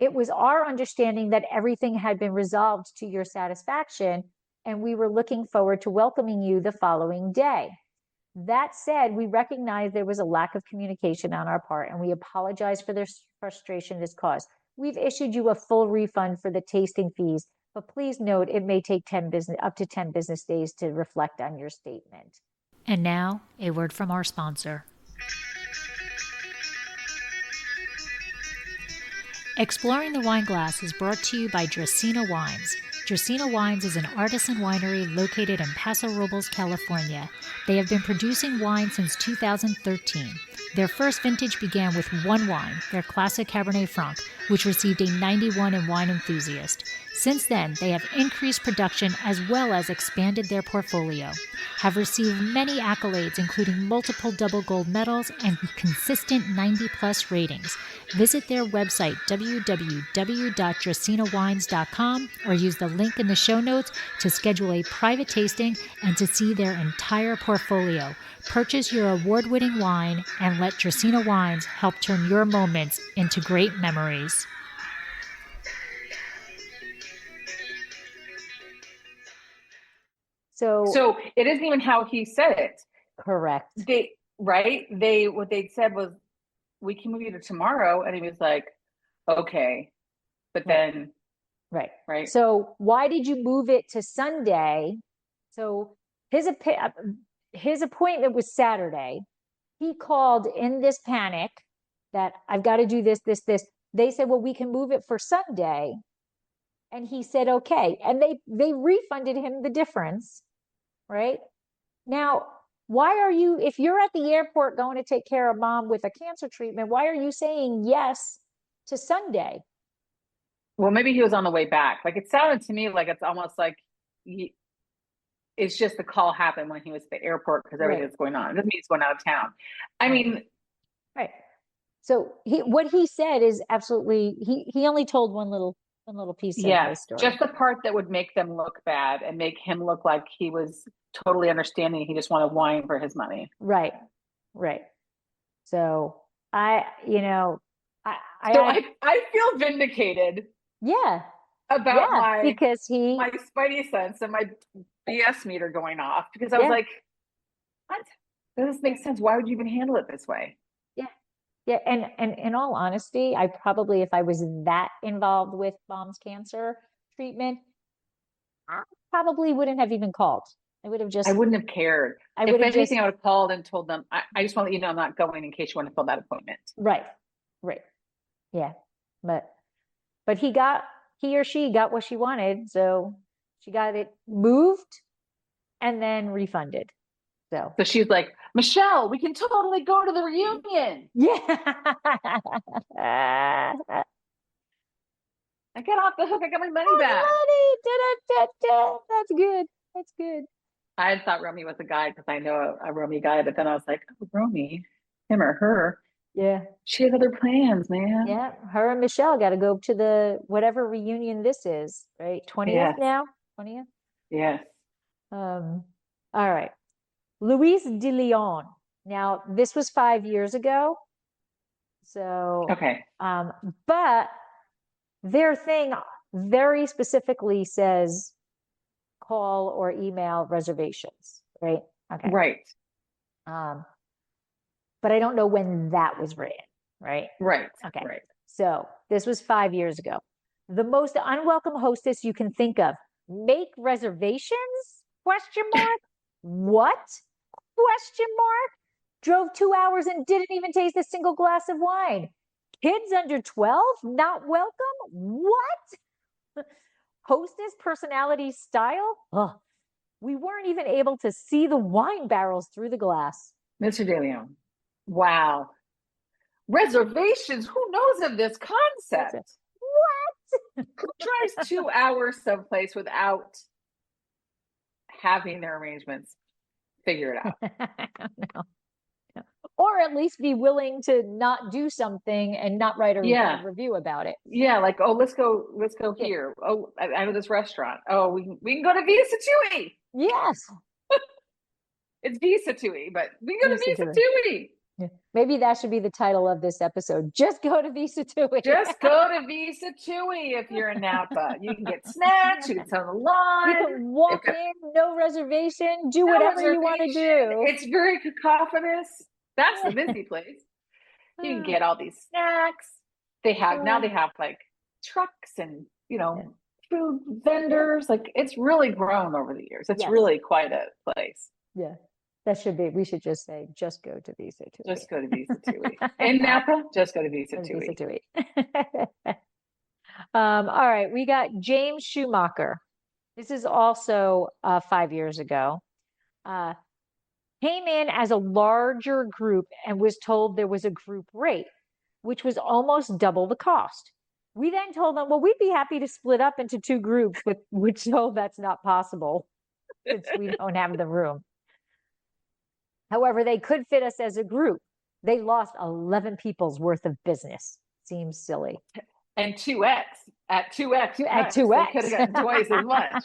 it was our understanding that everything had been resolved to your satisfaction, and we were looking forward to welcoming you the following day. That said, we recognize there was a lack of communication on our part, and we apologize for the frustration this caused. We've issued you a full refund for the tasting fees, but please note it may take up to 10 business days to reflect on your statement. And now, a word from our sponsor. Exploring the Wine Glass is brought to you by Dracaena Wines. Dracaena Wines is an artisan winery located in Paso Robles, California. They have been producing wine since 2013. Their first vintage began with one wine, their classic Cabernet Franc, which received a 91 in Wine Enthusiast. Since then, they have increased production as well as expanded their portfolio, have received many accolades including multiple double gold medals and consistent 90-plus ratings. Visit their website, www.dracaenawines.com, or use the link in the show notes to schedule a private tasting and to see their entire portfolio. Purchase your award-winning wine and let Dracaena Wines help turn your moments into great memories. So it isn't even how he said it. Correct. What they said was, we can move you to tomorrow. And he was like, okay. But then. Right. Right. So why did you move it to Sunday? So his appointment was Saturday. He called in this panic that I've got to do this. They said, well, we can move it for Sunday. And he said, okay. And they refunded him the difference, right? Now, why are you, if you're at the airport going to take care of mom with a cancer treatment, why are you saying yes to Sunday? Well, maybe he was on the way back. Like, it sounded to me like it's almost like it's just the call happened when he was at the airport because everything that's going on. It doesn't mean he's going out of town. I mean. Right. So what he said is absolutely, he only told one little piece of the story. Just the part that would make them look bad and make him look like he was totally understanding. He just wanted wine for his money. Right. So I feel vindicated. Yeah. About because my spidey sense and my BS meter going off, because I was like, what? Does this make sense? Why would you even handle it this way? Yeah, and in all honesty, I probably, if I was that involved with mom's cancer treatment, I probably wouldn't have even called. I wouldn't have cared. If anything, I would have called and told them, I just want to let you know I'm not going in case you want to fill that appointment. Right. Yeah. But he or she got what she wanted. So she got it moved and then refunded. So she's like, Michelle, we can totally go to the reunion. Yeah. I got off the hook. I got my money back. That's good. I had thought Romy was a guy because I know a Romy guy, but then I was like, oh, Romy, him or her. Yeah. She has other plans, man. Yeah. Her and Michelle got to go to the whatever reunion this is, right? 20th now? 20th? Yes. All right. Luis de Leon. Now, this was 5 years ago. So, okay. But their thing very specifically says call or email reservations, right? Okay. Right. But I don't know when that was written, right? Right. Okay. Right. So this was 5 years ago. The most unwelcome hostess you can think of. Make reservations? Question mark. What? Question mark. Drove 2 hours and didn't even taste a single glass of wine. Kids under 12? Not welcome? What? Hostess personality style? Ugh. We weren't even able to see the wine barrels through the glass. Mr. DeLeon, wow. Reservations? Who knows of this concept? What? Who drives 2 hours someplace without having their arrangements figure it out? I don't know. Or at least be willing to not do something and not write a review about it. Yeah, like, oh, let's go here. Oh, I know this restaurant. Oh, we can go to Visa Tui. Yes. It's Visa Tui, but we can go to Visa Tui. Yeah. Maybe that should be the title of this episode. Just go to Visa Tui. Just go to Visa Tui if you're in Napa. You can get snacks, you can sit on the lawn. You can walk in, no reservation, do whatever you want to do. It's very cacophonous. That's the busy place. You can get all these snacks. They have like trucks and, food vendors. Like, it's really grown over the years. It's really quite a place. Yeah. We should just say, just go to Visa Tui. Just go to Visa Tui. In Napa, just go to Visa Tui. All right. We got James Schumacher. This is also 5 years ago. Came in as a larger group and was told there was a group rate, which was almost double the cost. We then told them, well, we'd be happy to split up into 2 groups, but we're told that's not possible since we don't have the room. However, they could fit us as a group. They lost 11 people's worth of business. Seems silly. And 2x. At 2x. At 2x. They could have gotten twice as much.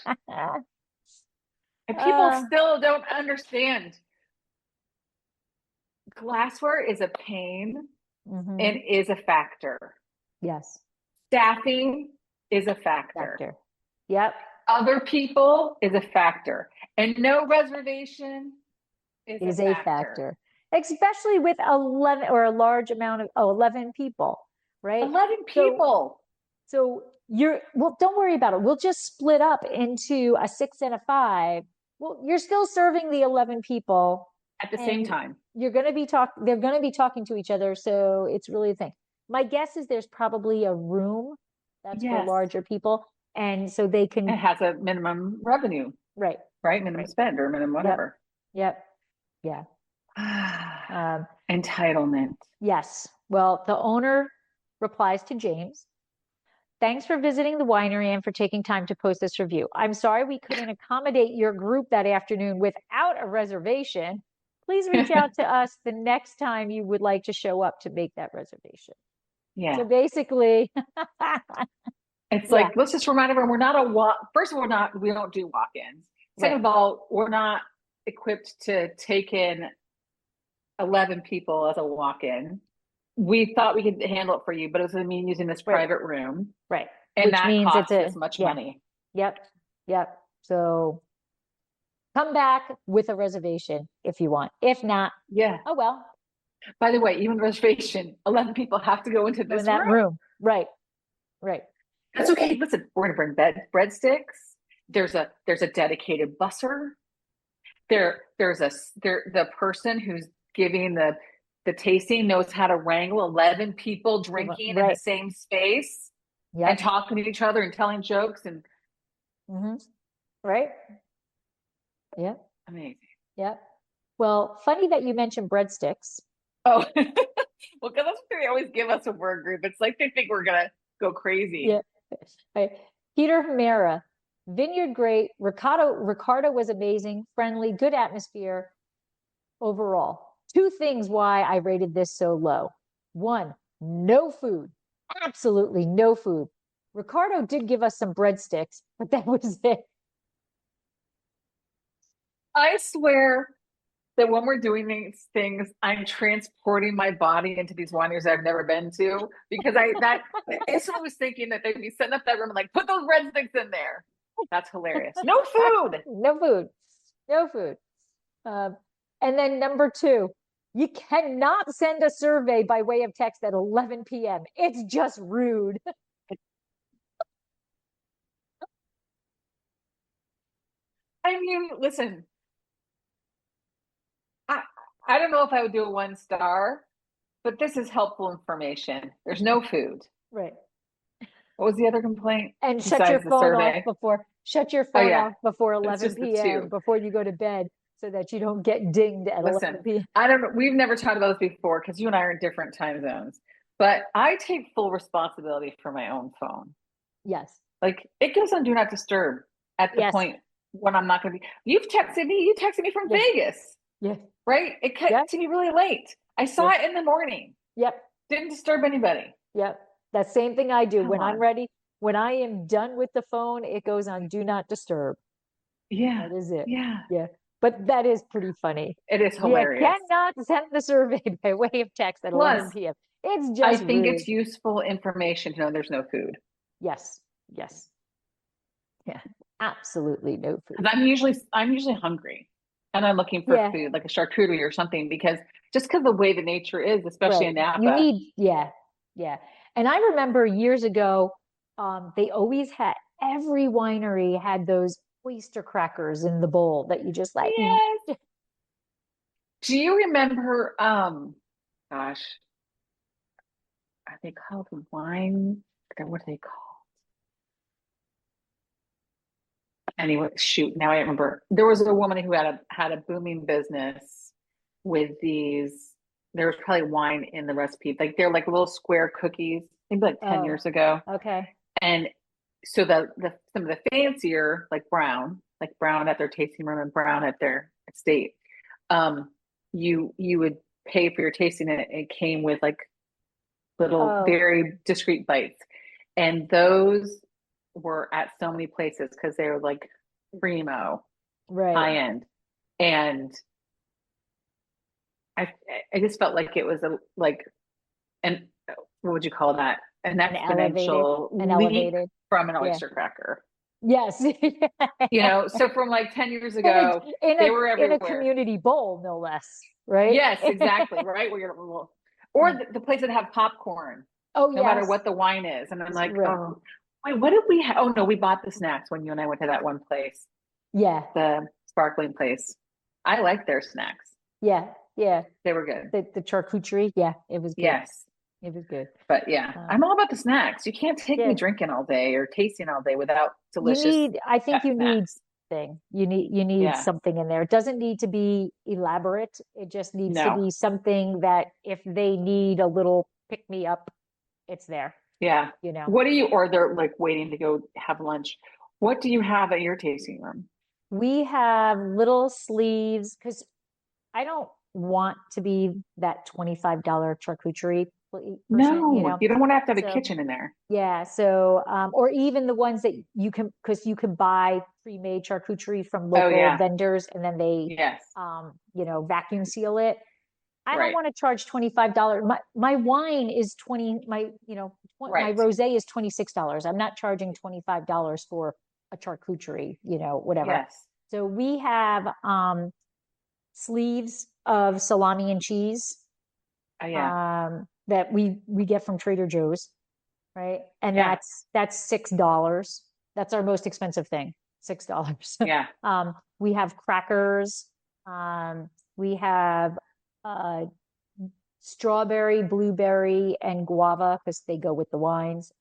And people still don't understand. Glassware is a pain and is a factor. Yes. Staffing is a factor. Yep. Other people is a factor. And no reservation is a factor. Especially with 11 or a large amount of 11 people, right? 11 people. So don't worry about it. We'll just split up into a 6 and a 5. Well, you're still serving the 11 people at the same time. They're going to be talking to each other. So it's really a thing. My guess is there's probably a room that's for larger people. And so they can. It has a minimum revenue. Right. Minimum spend or minimum whatever. Yep. Yeah. Entitlement. Yes. Well, the owner replies to James. Thanks for visiting the winery and for taking time to post this review. I'm sorry we couldn't accommodate your group that afternoon without a reservation. Please reach out to us the next time you would like to show up to make that reservation. Yeah. So basically, it's like, let's just remind everyone, we're not first of all, we don't do walk-ins. Second of all, we're not equipped to take in 11 people as a walk-in. We thought we could handle it for you, but it was going to mean using this private room. Right. And which that means costs as much money. Yep. So come back with a reservation if you want. If not, oh well. By the way, even reservation, 11 people have to go into this room. Right. That's okay. Listen, we're going to bring breadsticks. There's a dedicated busser. There's the person who's giving the tasting knows how to wrangle 11 people drinking in the same space and talking to each other and telling jokes and right. Yeah. Amazing. Yeah. Well, funny that you mentioned breadsticks. Oh, well, because that's what they always give us when we're a group. It's like they think we're gonna go crazy. Yeah. Right. Peter Hamera, vineyard great. Ricardo was amazing, friendly, good atmosphere overall. 2 things why I rated this so low. 1, no food. Absolutely no food. Ricardo did give us some breadsticks, but that was it. I swear that when we're doing these things, I'm transporting my body into these wineries I've never been to, because I was thinking that they'd be setting up that room and like, put those breadsticks in there. That's hilarious. No food. No food. And then number 2, you cannot send a survey by way of text at 11 p.m. It's just rude. I mean, listen, I I don't know if I would do a 1 star, but this is helpful information. There's no food. Right. What was the other complaint And besides the survey? shut your Oh phone yeah, off before it's 11 just the p.m. two. before you go to bed so that you don't get dinged at 11 Listen, p.m. I don't know. We've never talked about this before because you and I are in different time zones, but I take full responsibility for my own phone. Yes. Like it goes on do not disturb at the Yes. point when I'm not going to be. You texted me from Yes. Vegas, Yes. right? It cut Yep. to me really late. I saw it in the morning. Yep. Didn't disturb anybody. Yep. That same thing I do Come when I'm on. ready. When I am done with the phone, it goes on do not disturb. Yeah. That is it. Yeah. Yeah. But that is pretty funny. It is You hilarious. cannot send the survey by way of text at 11 Plus, p.m. It's I just think rude. it's useful information to know there's no food. Yes. Yes. Yeah. Absolutely no food. Because I'm usually hungry and I'm looking for food, like a charcuterie or something, because the way the nature is, especially in Napa. You need, yeah. And I remember years ago, they always had, every winery had those oyster crackers in the bowl that you just like. Yes. Do you remember, gosh, are they called wine? What are they called? Anyway, shoot, now I remember. There was a woman who had a booming business with these. There was probably wine in the recipe. Like they're like little square cookies, maybe like 10 years ago. Okay. And so the some of the fancier, like brown at their tasting room and brown at their estate, you would pay for your tasting and it came with like little very discreet bites. And those were at so many places because they were like primo, high end. And I just felt like it was an what would you call that? An exponential leap from an oyster cracker. Yes. So from like 10 years ago, they were everywhere. In a community bowl, no less, right? Yes, exactly, right? Or the place that have popcorn. No matter what the wine is. And I'm like, oh, wait, what did we have? Oh no, we bought the snacks when you and I went to that one place. Yeah. The sparkling place. I like their snacks. Yeah. They were good. The charcuterie, yeah, it was good. Yes. It was good. But yeah, I'm all about the snacks. You can't take me drinking all day or tasting all day without delicious. I think you need something. You need something in there. It doesn't need to be elaborate. It just needs to be something that if they need a little pick me up, it's there. Yeah. What do you, or they're like waiting to go have lunch. What do you have at your tasting room? We have little sleeves because I don't want to be that $25 charcuterie person, no, you don't want to have a kitchen in there. Yeah. So, or even the ones that you can, because you can buy pre-made charcuterie from local vendors and then they, vacuum seal it. I don't want to charge $25. My wine is my rosé is $26. I'm not charging $25 for a charcuterie, whatever. Yes. So we have sleeves of salami and cheese. That we get from Trader Joe's, right? And that's $6. That's our most expensive thing, $6. Yeah. We have crackers. We have strawberry, blueberry, and guava because they go with the wines.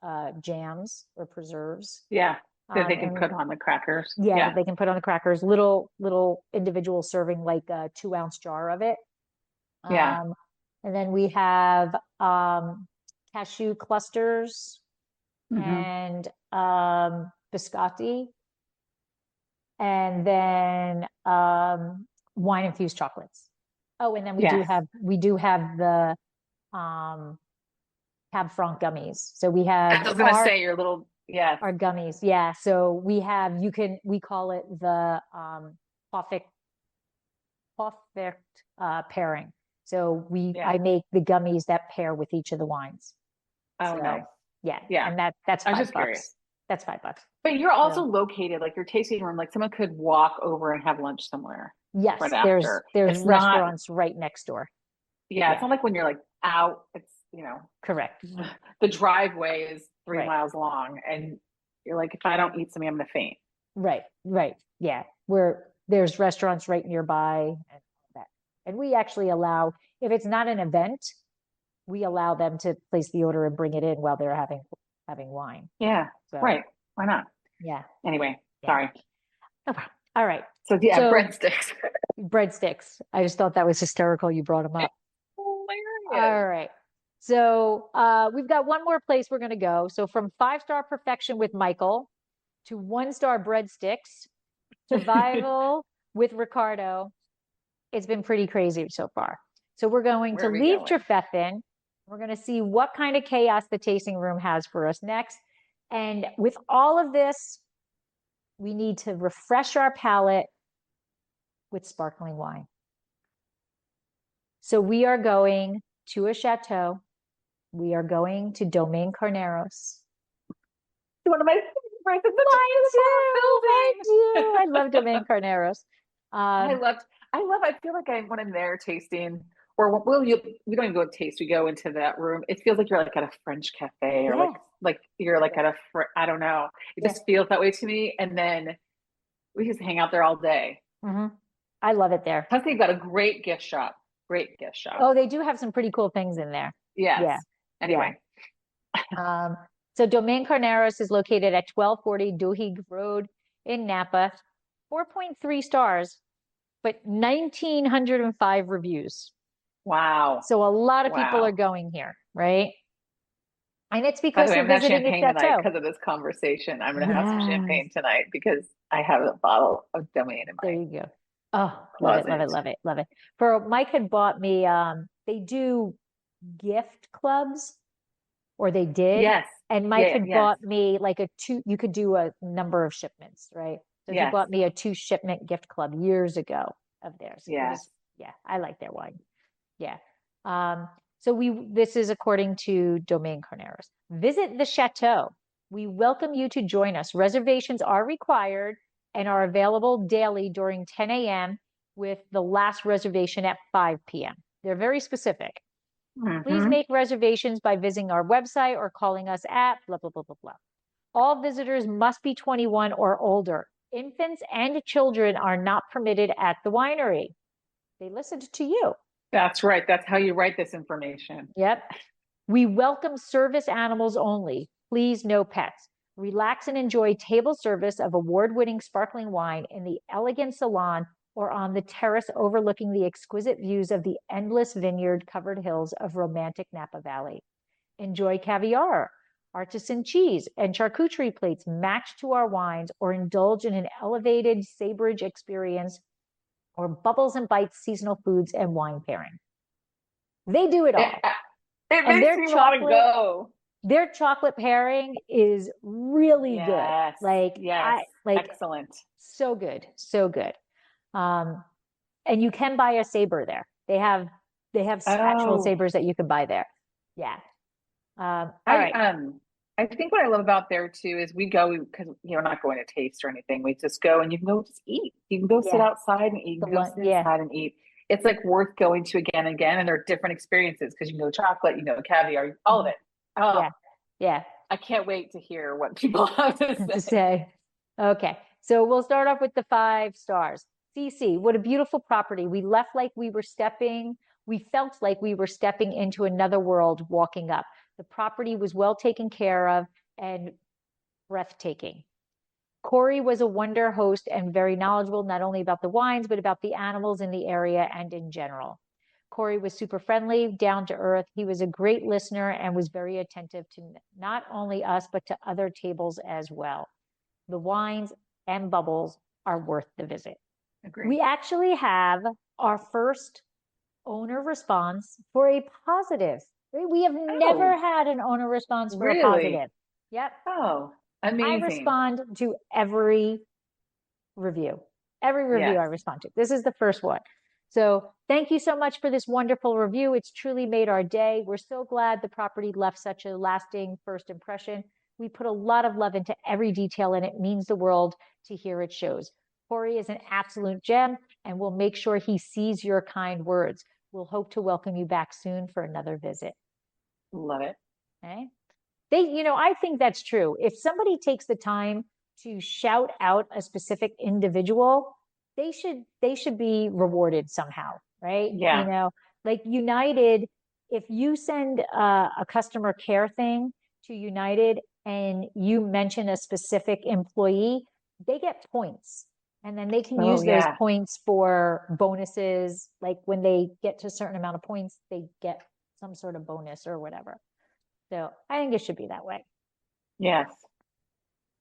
Jams or preserves. Yeah. That they can put on the crackers. Yeah, they can put on the crackers. Little individual serving, like a 2-ounce jar of it. Yeah. And then we have cashew clusters and biscotti, and then wine infused chocolates. Oh, and then we do have the Cab Franc gummies. So we have. I was going to say your little our gummies. Yeah. So we have we call it the perfect pairing. So I make the gummies that pair with each of the wines. Oh, nice. Yeah. And that's $5. Curious. That's $5. But you're also located, like your tasting room, like someone could walk over and have lunch somewhere. Yes. Right there's restaurants right next door. Yeah. It's not like when you're like out, it's, correct. The driveway is 3 miles long and you're like, if I don't eat something, I'm going to faint. Right. Yeah. where there's restaurants right nearby and that. And we actually allow, if it's not an event, we allow them to place the order and bring it in while they're having wine. Yeah. So, right. Why not? Yeah. Anyway, Yeah. sorry. No problem. All right. So yeah, breadsticks. Breadsticks. I just thought that was hysterical. You brought them up. Hilarious. All right. So we've got one more place we're going to go. So from 5-star perfection with Michael to 1-star breadsticks, survival with Ricardo. It's been pretty crazy so far. So we're going to leave Trefethen. We're going to see what kind of chaos the tasting room has for us next. And with all of this, we need to refresh our palate with sparkling wine. So we are going to a chateau. We are going to Domaine Carneros. One of my favorites. I love Domaine Carneros. I feel like I went in there tasting, or we don't even go taste. We go into that room. It feels like you're like at a French cafe, or like you're like at I don't know. It just feels that way to me. And then we just hang out there all day. Mm-hmm. I love it there. Plus, they've got a great gift shop. Great gift shop. Oh, they do have some pretty cool things in there. Yes. Yeah. Anyway. Yeah. So Domaine Carneros is located at 1240 Duhigg Road in Napa. 4.3 stars, but 1,905 reviews. Wow. So a lot of people are going here, right? And it's because they're visiting a chateau. Because of this conversation, I'm going to have some champagne tonight because I have a bottle of Domaine in my. There you go. Oh, love it. For Mike had bought me, they do gift clubs, or they did. Yes. And Mike had bought me like you could do a number of shipments, right? So he bought me a 2-shipment gift club years ago of theirs. Yes. I like their wine. Yeah. So this is according to Domaine Carneros. Visit the chateau. We welcome you to join us. Reservations are required and are available daily during 10 a.m. with the last reservation at 5 p.m. They're very specific. Mm-hmm. Please make reservations by visiting our website or calling us at blah, blah, blah, blah, blah. All visitors must be 21 or older. Infants and children are not permitted at the winery. They listened to you. That's right. That's how you write this information. Yep. We welcome service animals only. Please, no pets. Relax and enjoy table service of award-winning sparkling wine in the elegant salon or on the terrace overlooking the exquisite views of the endless vineyard-covered hills of romantic Napa Valley. Enjoy caviar, artisan cheese, and charcuterie plates matched to our wines, or indulge in an elevated saberage experience, or bubbles and bites seasonal foods and wine pairing. They do it all. It makes me want to go. Their chocolate pairing is really good. Excellent. So good. So good. And you can buy a saber there. They have actual sabers that you can buy there. Yeah. All right. I think what I love about there too is we go because we're not going to taste or anything. We just go and you can go just eat. You can go sit outside and eat. You can go sit inside and eat. It's like worth going to again and again. And there are different experiences because you can go chocolate, you know, caviar, all of it. Oh, yeah. I can't wait to hear what people have to say. Okay. So we'll start off with the 5 stars. CC, what a beautiful property. We felt like we were stepping into another world walking up. The property was well taken care of and breathtaking. Corey was a wonder host and very knowledgeable, not only about the wines, but about the animals in the area and in general. Corey was super friendly, down to earth. He was a great listener and was very attentive to not only us, but to other tables as well. The wines and bubbles are worth the visit. Agreed. We actually have our first owner response for a positive. We have never had an owner response for a positive. Yep. Oh, amazing. I respond to every review. Every review I respond to. This is the first one. So thank you so much for this wonderful review. It's truly made our day. We're so glad the property left such a lasting first impression. We put a lot of love into every detail, and it means the world to hear it shows. Corey is an absolute gem, and we'll make sure he sees your kind words. We'll hope to welcome you back soon for another visit. Love it. Okay. I think that's true. If somebody takes the time to shout out a specific individual, they should be rewarded somehow, right? Yeah. You know, like United, if you send a customer care thing to United and you mention a specific employee, they get points. And then they can use those Yeah. points for bonuses. Like when they get to a certain amount of points, they get some sort of bonus or whatever. So I think it should be that way. Yes.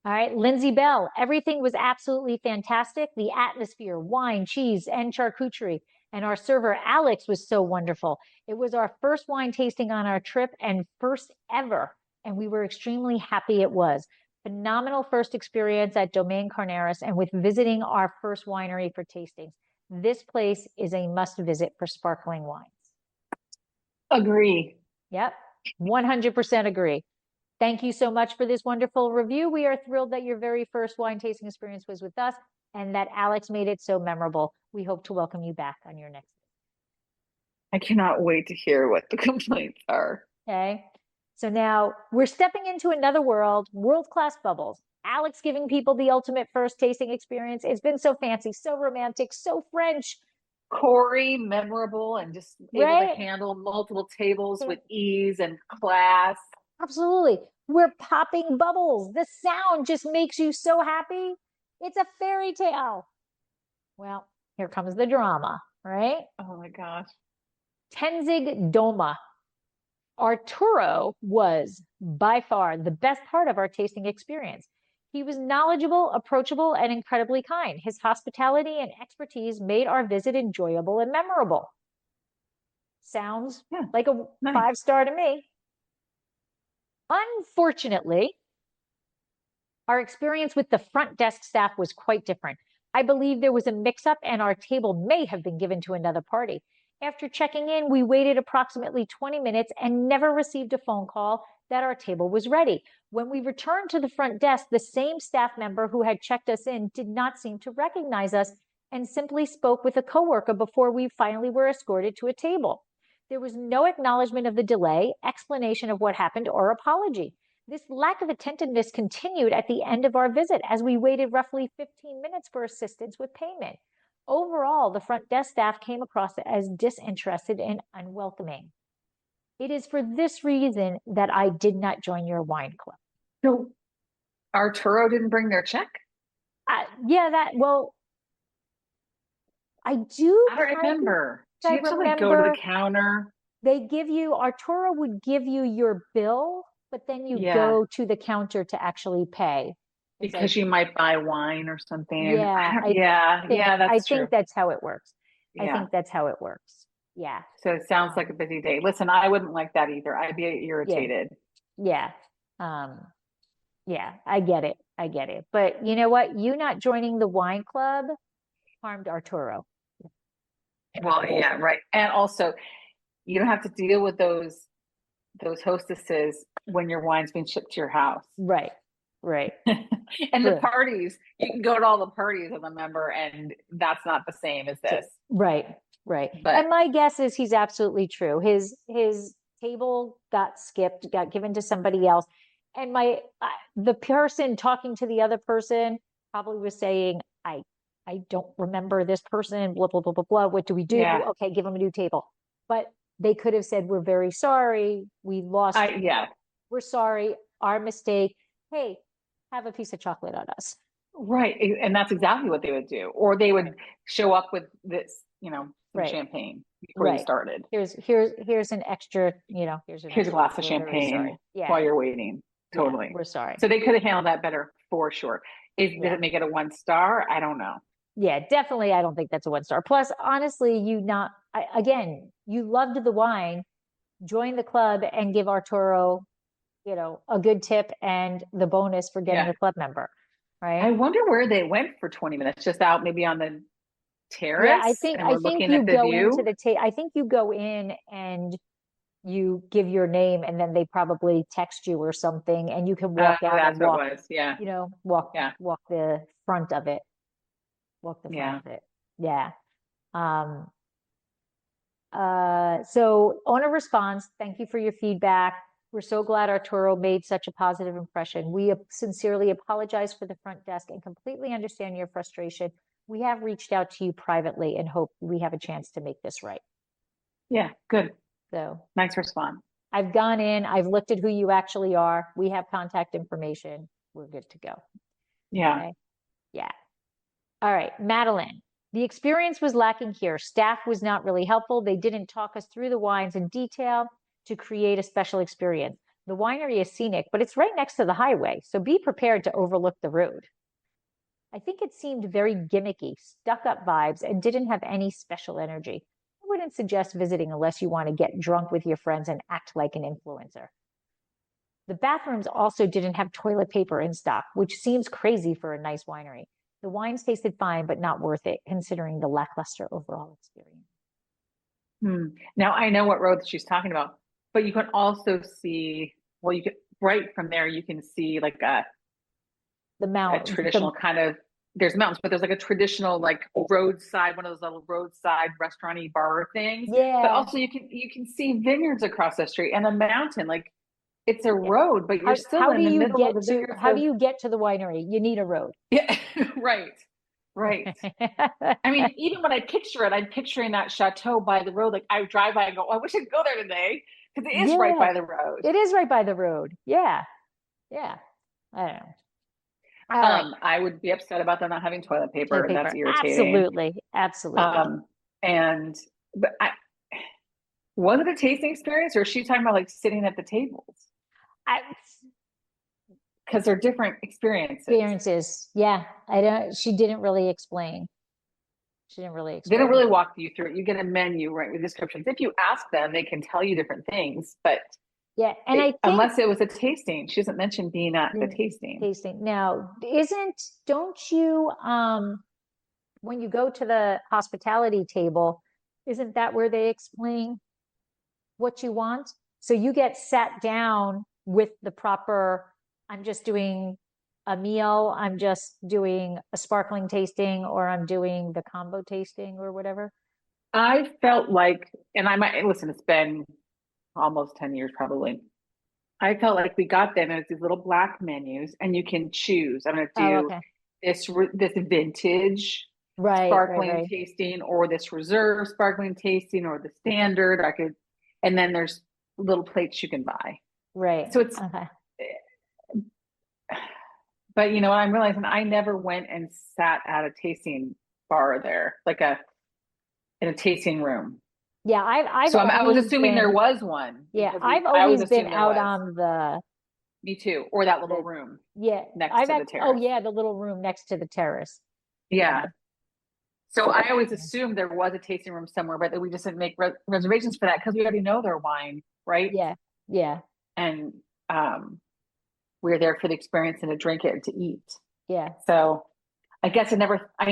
All right, Lindsay Bell, everything was absolutely fantastic. The atmosphere, wine, cheese, and charcuterie. And our server, Alex, was so wonderful. It was our first wine tasting on our trip and first ever. And we were extremely happy it was. Phenomenal first experience at Domaine Carneros and with visiting our first winery for tastings. This place is a must visit for sparkling wines. Agree. Yep, 100% agree. Thank you so much for this wonderful review. We are thrilled that your very first wine tasting experience was with us and that Alex made it so memorable. We hope to welcome you back on your next. I cannot wait to hear what the complaints are. Okay. So now we're stepping into another world, world-class bubbles. Alex giving people the ultimate first tasting experience. It's been so fancy, so romantic, so French. Corey, memorable and just able to handle multiple tables with ease and class. Absolutely. We're popping bubbles. The sound just makes you so happy. It's a fairy tale. Well, here comes the drama, right? Oh my gosh. Tenzing Doma. Arturo was by far the best part of our tasting experience. He was knowledgeable, approachable, and incredibly kind. His hospitality and expertise made our visit enjoyable and memorable. Sounds like a 5-star to me. Unfortunately, our experience with the front desk staff was quite different. I believe there was a mix-up and our table may have been given to another party. After checking in, we waited approximately 20 minutes and never received a phone call that our table was ready. When we returned to the front desk, the same staff member who had checked us in did not seem to recognize us and simply spoke with a coworker before we finally were escorted to a table. There was no acknowledgement of the delay, explanation of what happened, or apology. This lack of attentiveness continued at the end of our visit as we waited roughly 15 minutes for assistance with payment. Overall, the front desk staff came across as disinterested and unwelcoming. It is for this reason that I did not join your wine club. So Arturo didn't bring their check? I do. I don't remember. Do you have to like go to the counter? They give you, Arturo would give you your bill, but then you go to the counter to actually pay. Because you might buy wine or something. Yeah. I think that's how it works. Yeah. I think that's how it works. Yeah. So it sounds like a busy day. Listen, I wouldn't like that either. I'd be irritated. Yeah. Yeah, I get it. But you know what? You not joining the wine club harmed Arturo. Well, yeah, right. And also, you don't have to deal with those hostesses when your wine's being shipped to your house. Right. And the parties, you can go to all the parties as a member, and that's not the same as this. Right. But, and my guess is he's absolutely true. His table got skipped, got given to somebody else. And the person talking to the other person probably was saying, I don't remember this person, blah, blah, blah, blah, blah. What do we do? Yeah. Okay, give him a new table. But they could have said, we're very sorry. We lost. We're sorry. Our mistake. Hey, have a piece of chocolate on us. Right. And that's exactly what they would do. Or they would show up with this, some champagne before you started. Here's an extra, here's a glass of champagne while you're waiting. Totally. Yeah, we're sorry. So they could have handled that better for sure. Did it make it a 1-star? I don't know. Yeah, definitely. I don't think that's a 1-star. Plus, honestly, you loved the wine, join the club and give Arturo, a good tip and the bonus for getting a club member. Right. I wonder where they went for 20 minutes, just out maybe on the terrace. Yeah, I think you go into I think you go in and you give your name and then they probably text you or something and you can walk out and walk, walk the front of it. Walk the front of it. Yeah. So owner responds, thank you for your feedback. We're so glad Arturo made such a positive impression. We sincerely apologize for the front desk and completely understand your frustration. we have reached out to you privately and hope we have a chance to make this right. Yeah, good. So nice response. I've gone in, I've looked at who you actually are. We have contact information. We're good to go. Yeah. Okay. Yeah. All right, Madeline. The experience was lacking here. Staff was not really helpful. They didn't talk us through the wines in detail to create a special experience. The winery is scenic, but it's right next to the highway, so be prepared to overlook the road. I think it seemed very gimmicky, stuck-up vibes, and didn't have any special energy. I wouldn't suggest visiting unless you want to get drunk with your friends and act like an influencer. The bathrooms also didn't have toilet paper in stock, which seems crazy for a nice winery. The wines tasted fine, but not worth it, considering the lackluster overall experience. Now, I know what road she's talking about, but you can also see, well, you can, right from there, you can see like the mountains, a traditional kind of, there's mountains, but there's like a traditional like roadside, one of those little roadside restaurant-y bar things. Yeah. But also you can see vineyards across the street and a mountain. Like it's a road, but you're still in the middle of the vineyards. How do you get to the winery? You need a road. Yeah, right. I mean, even when I picture it, I'm picturing that chateau by the road. Like I drive by and go, oh, I wish I could go there today because it is right by the road. It is right by the road. Yeah. I don't know. I would be upset about them not having toilet paper. That's irritating. Absolutely. But was it a tasting experience, or is she talking about like sitting at the tables? Because they're different experiences. Yeah. She didn't really explain. They don't really walk you through it. You get a menu, right, with descriptions. If you ask them, they can tell you different things, but yeah. And I think, unless it was a tasting, she doesn't mention being at the tasting. Now, don't you, when you go to the hospitality table, isn't that where they explain what you want? So you get sat down with the proper, I'm just doing a meal, I'm just doing a sparkling tasting, or I'm doing the combo tasting or whatever. I felt like, and I might, listen, it's been almost 10 years probably. I felt like we got them as these little black menus and you can choose. I'm going to do this vintage sparkling tasting, or this reserve sparkling tasting, or the standard. And then there's little plates you can buy. Right. So it's, but you know what I'm realizing, I never went and sat at a tasting bar there, like in a tasting room. Yeah, I was assuming there was one. Yeah, I've always been out on the. Me too, or that little room. Yeah, next to the terrace. Oh yeah, the little room next to the terrace. Yeah. So I always assumed there was a tasting room somewhere, but we just didn't make reservations for that because we already know their wine, right? Yeah. And we were there for the experience and to drink it and to eat. Yeah. So I guess I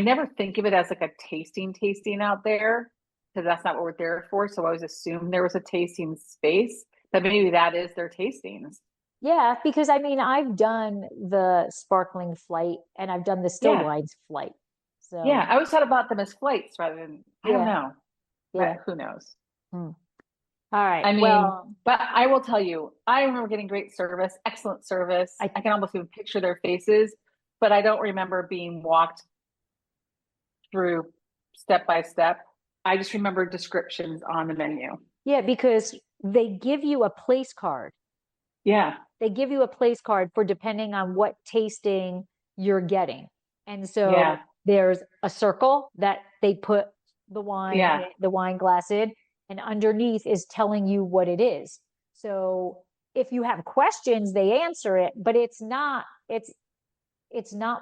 never think of it as like a tasting out there, because that's not what we're there for. So I always assumed there was a tasting space, but maybe that is their tastings. Yeah, because I mean, I've done the sparkling flight and I've done the still wines flight. So yeah, I always thought about them as flights rather than, I don't know. Yeah. But who knows? All right. I mean, but I will tell you, I remember getting great service, excellent service. I can almost even picture their faces, but I don't remember being walked through step by step. I just remember descriptions on the menu. Yeah, because they give you a place card. Yeah. They give you a place card for depending on what tasting you're getting. And so there's a circle that they put the wine glass in, and underneath is telling you what it is. So if you have questions, they answer it, but it's not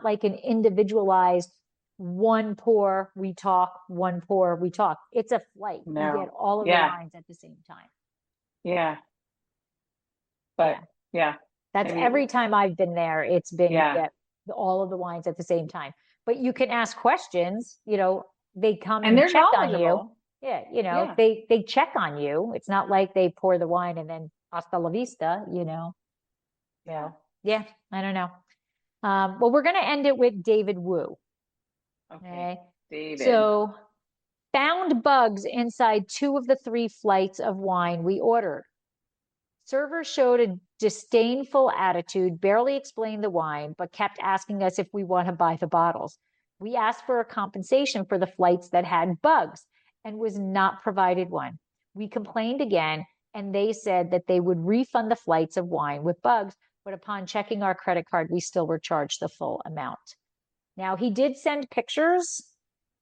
like an individualized one pour, we talk, one pour, we talk. It's a flight. No. You get all of the wines at the same time. Yeah. But that's every time I've been there, it's been get all of the wines at the same time. But you can ask questions, they come and check on you. Yeah, they check on you. It's not like they pour the wine and then hasta la vista, Yeah. Yeah, I don't know. Well, we're going to end it with David Wu. Okay. David. So, found bugs inside 2 of the 3 flights of wine we ordered. Server showed a disdainful attitude, barely explained the wine, but kept asking us if we want to buy the bottles. We asked for a compensation for the flights that had bugs and was not provided one. We complained again, and they said that they would refund the flights of wine with bugs, but upon checking our credit card, we still were charged the full amount. Now, he did send pictures.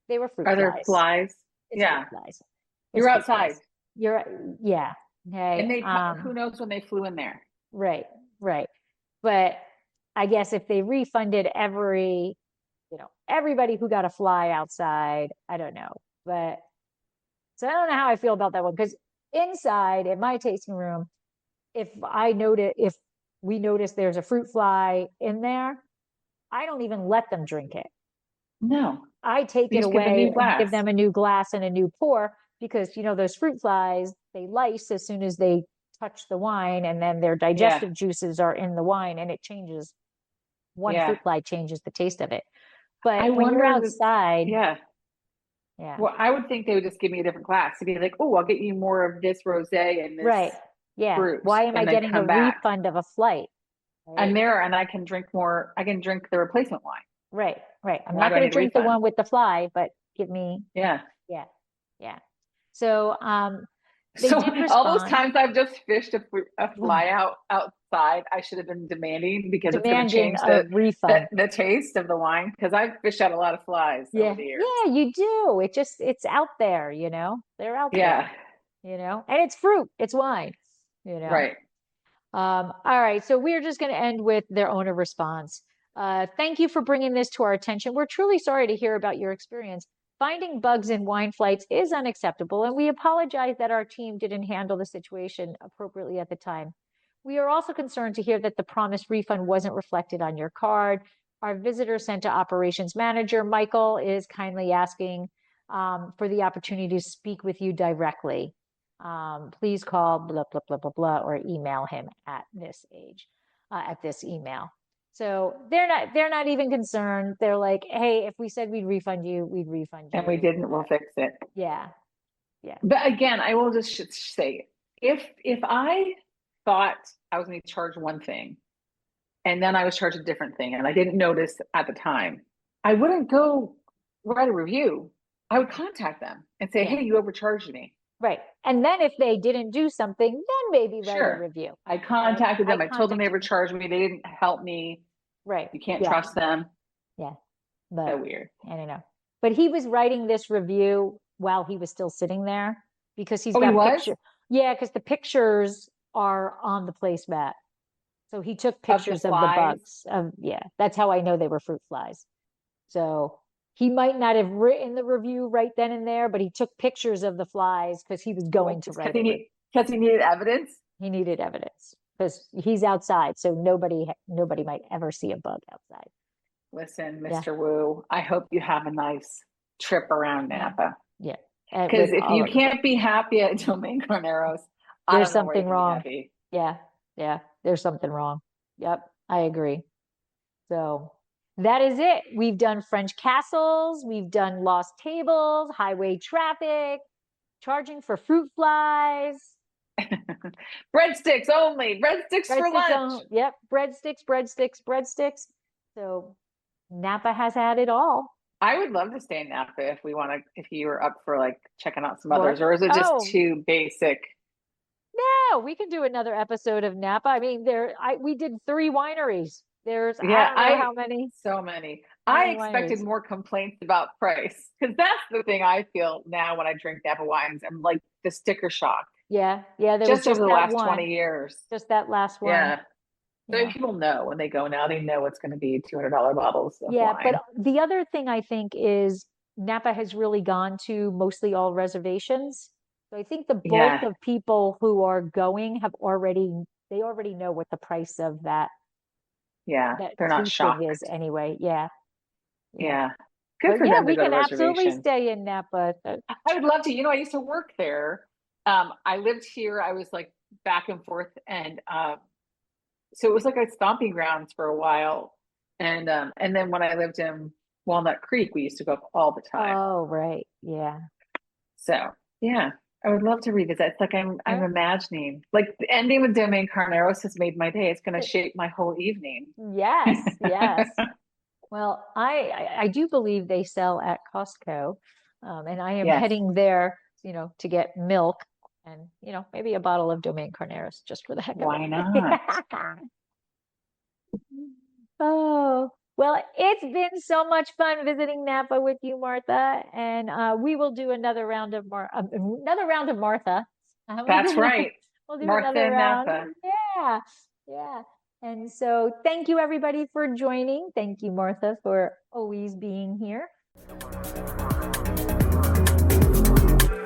They were fruit Are flies. there flies? It's yeah. fruit flies. You're outside. Yeah. Okay. And they, who knows when they flew in there? Right. But I guess if they refunded everybody who got a fly outside, I don't know. But so I don't know how I feel about that one, because inside in my tasting room, if we notice there's a fruit fly in there, I don't even let them drink it. No. I take it away and give them a new glass and a new pour, because those fruit flies, they lyse as soon as they touch the wine, and then their digestive juices are in the wine, and it changes. One fruit fly changes the taste of it. But when you're outside, yeah. Well, I would think they would just give me a different glass to be like, oh, I'll get you more of this rosé and this fruit. Why am I getting a refund of a flight? Right? And I can drink more. I can drink the replacement wine. Right. I'm not going to drink the one with the fly, but give me. Yeah. So, all those times I've just fished a fly outside, I should have been demanding, because it's going to change the taste of the wine, because I've fished out a lot of flies over the years. Yeah, you do. It's out there, they're out there, and it's fruit, it's wine, Right. All right. So we're just going to end with their owner response. Thank you for bringing this to our attention. We're truly sorry to hear about your experience. Finding bugs in wine flights is unacceptable, and we apologize that our team didn't handle the situation appropriately at the time. We are also concerned to hear that the promised refund wasn't reflected on your card. Our visitor center operations manager, Michael, is kindly asking for the opportunity to speak with you directly. Please call blah, blah, blah, blah, blah, or email him at this email. So they're not even concerned. They're like, hey, if we said we'd refund you, we'd refund you. And we didn't, we'll fix it. Yeah. But again, I will just say, if I thought I was going to charge one thing and then I was charged a different thing and I didn't notice at the time, I wouldn't go write a review. I would contact them and say, hey, you overcharged me. Right. And then if they didn't do something, then maybe write a review. I contacted them. I told them they overcharged me. They didn't help me. Right. You can't trust them. Yeah. But so weird. I don't know. But he was writing this review while he was still sitting there, because he's got pictures. Yeah, because the pictures are on the placemat. So he took pictures of the bugs. That's how I know they were fruit flies. So he might not have written the review right then and there, but he took pictures of the flies because he was going to write it. Because he needed evidence? He needed evidence because he's outside, so nobody might ever see a bug outside. Listen, Mr. Wu, I hope you have a nice trip around Napa. Yeah. Because if you can't be happy at Domaine Carneros, there's something wrong. Yeah, there's something wrong. Yep, I agree. So that is it. We've done French castles. We've done lost tables, highway traffic, charging for fruit flies. Breadsticks only. Breadsticks for lunch. Yep, breadsticks. So Napa has had it all. I would love to stay in Napa if you were up for like checking out some others, or is it just too basic? No, we can do another episode of Napa. I mean, we did 3 wineries. There's I don't know how many. So many. I expected more complaints about price, because that's the thing I feel now when I drink Napa wines. I'm like the sticker shock. Yeah. There just over the last 20 years. Just that last one. Yeah. So people know when they go now, they know it's going to be $200 bottles of wine. But the other thing I think is Napa has really gone to mostly all reservations. So I think the bulk of people who are going already know what the price of that. Yeah, they're not shocked. Is anyway. Yeah. Good for them to we go can to absolutely stay in Napa. I would love to. I used to work there. I lived here. I was like back and forth, and so it was like a stomping grounds for a while. And then when I lived in Walnut Creek, we used to go up all the time. Oh, right. Yeah. So I would love to revisit. It's like I'm imagining, like the ending with Domaine Carneros has made my day. It's going to shape my whole evening. Yes. Well, I do believe they sell at Costco, and I am Yes. heading there, to get milk and, maybe a bottle of Domaine Carneros just for the heck of it. Why not? Oh, well, it's been so much fun visiting Napa with you, Martha, and we will do another round of Martha. That's right. We'll do Martha another and round. Napa. Yeah, yeah. And so thank you everybody for joining. Thank you, Martha, for always being here.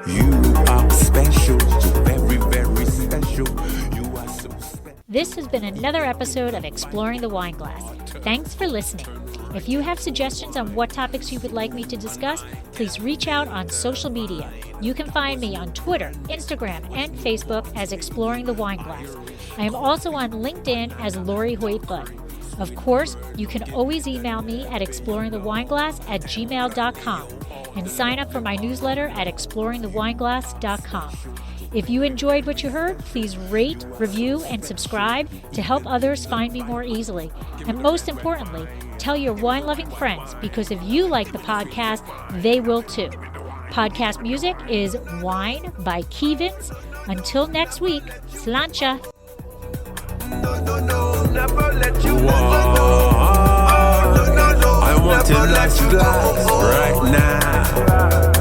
You are special, very, very special. You are so special. This has been another episode of Exploring the Wine Glass. Thanks for listening. If you have suggestions on what topics you would like me to discuss, please reach out on social media. You can find me on Twitter, Instagram, and Facebook as Exploring the Wine Glass. I am also on LinkedIn as Lori Hoyt Budd. Of course, you can always email me at exploringthewineglass@gmail.com and sign up for my newsletter at exploringthewineglass.com. If you enjoyed what you heard, please rate, review, and subscribe to help others find me more easily. And most importantly, tell your wine-loving friends, because if you like the podcast, they will too. Podcast music is Wine by Kevins. Until next week, Slainte. Never let you go. I want a nice glass right now.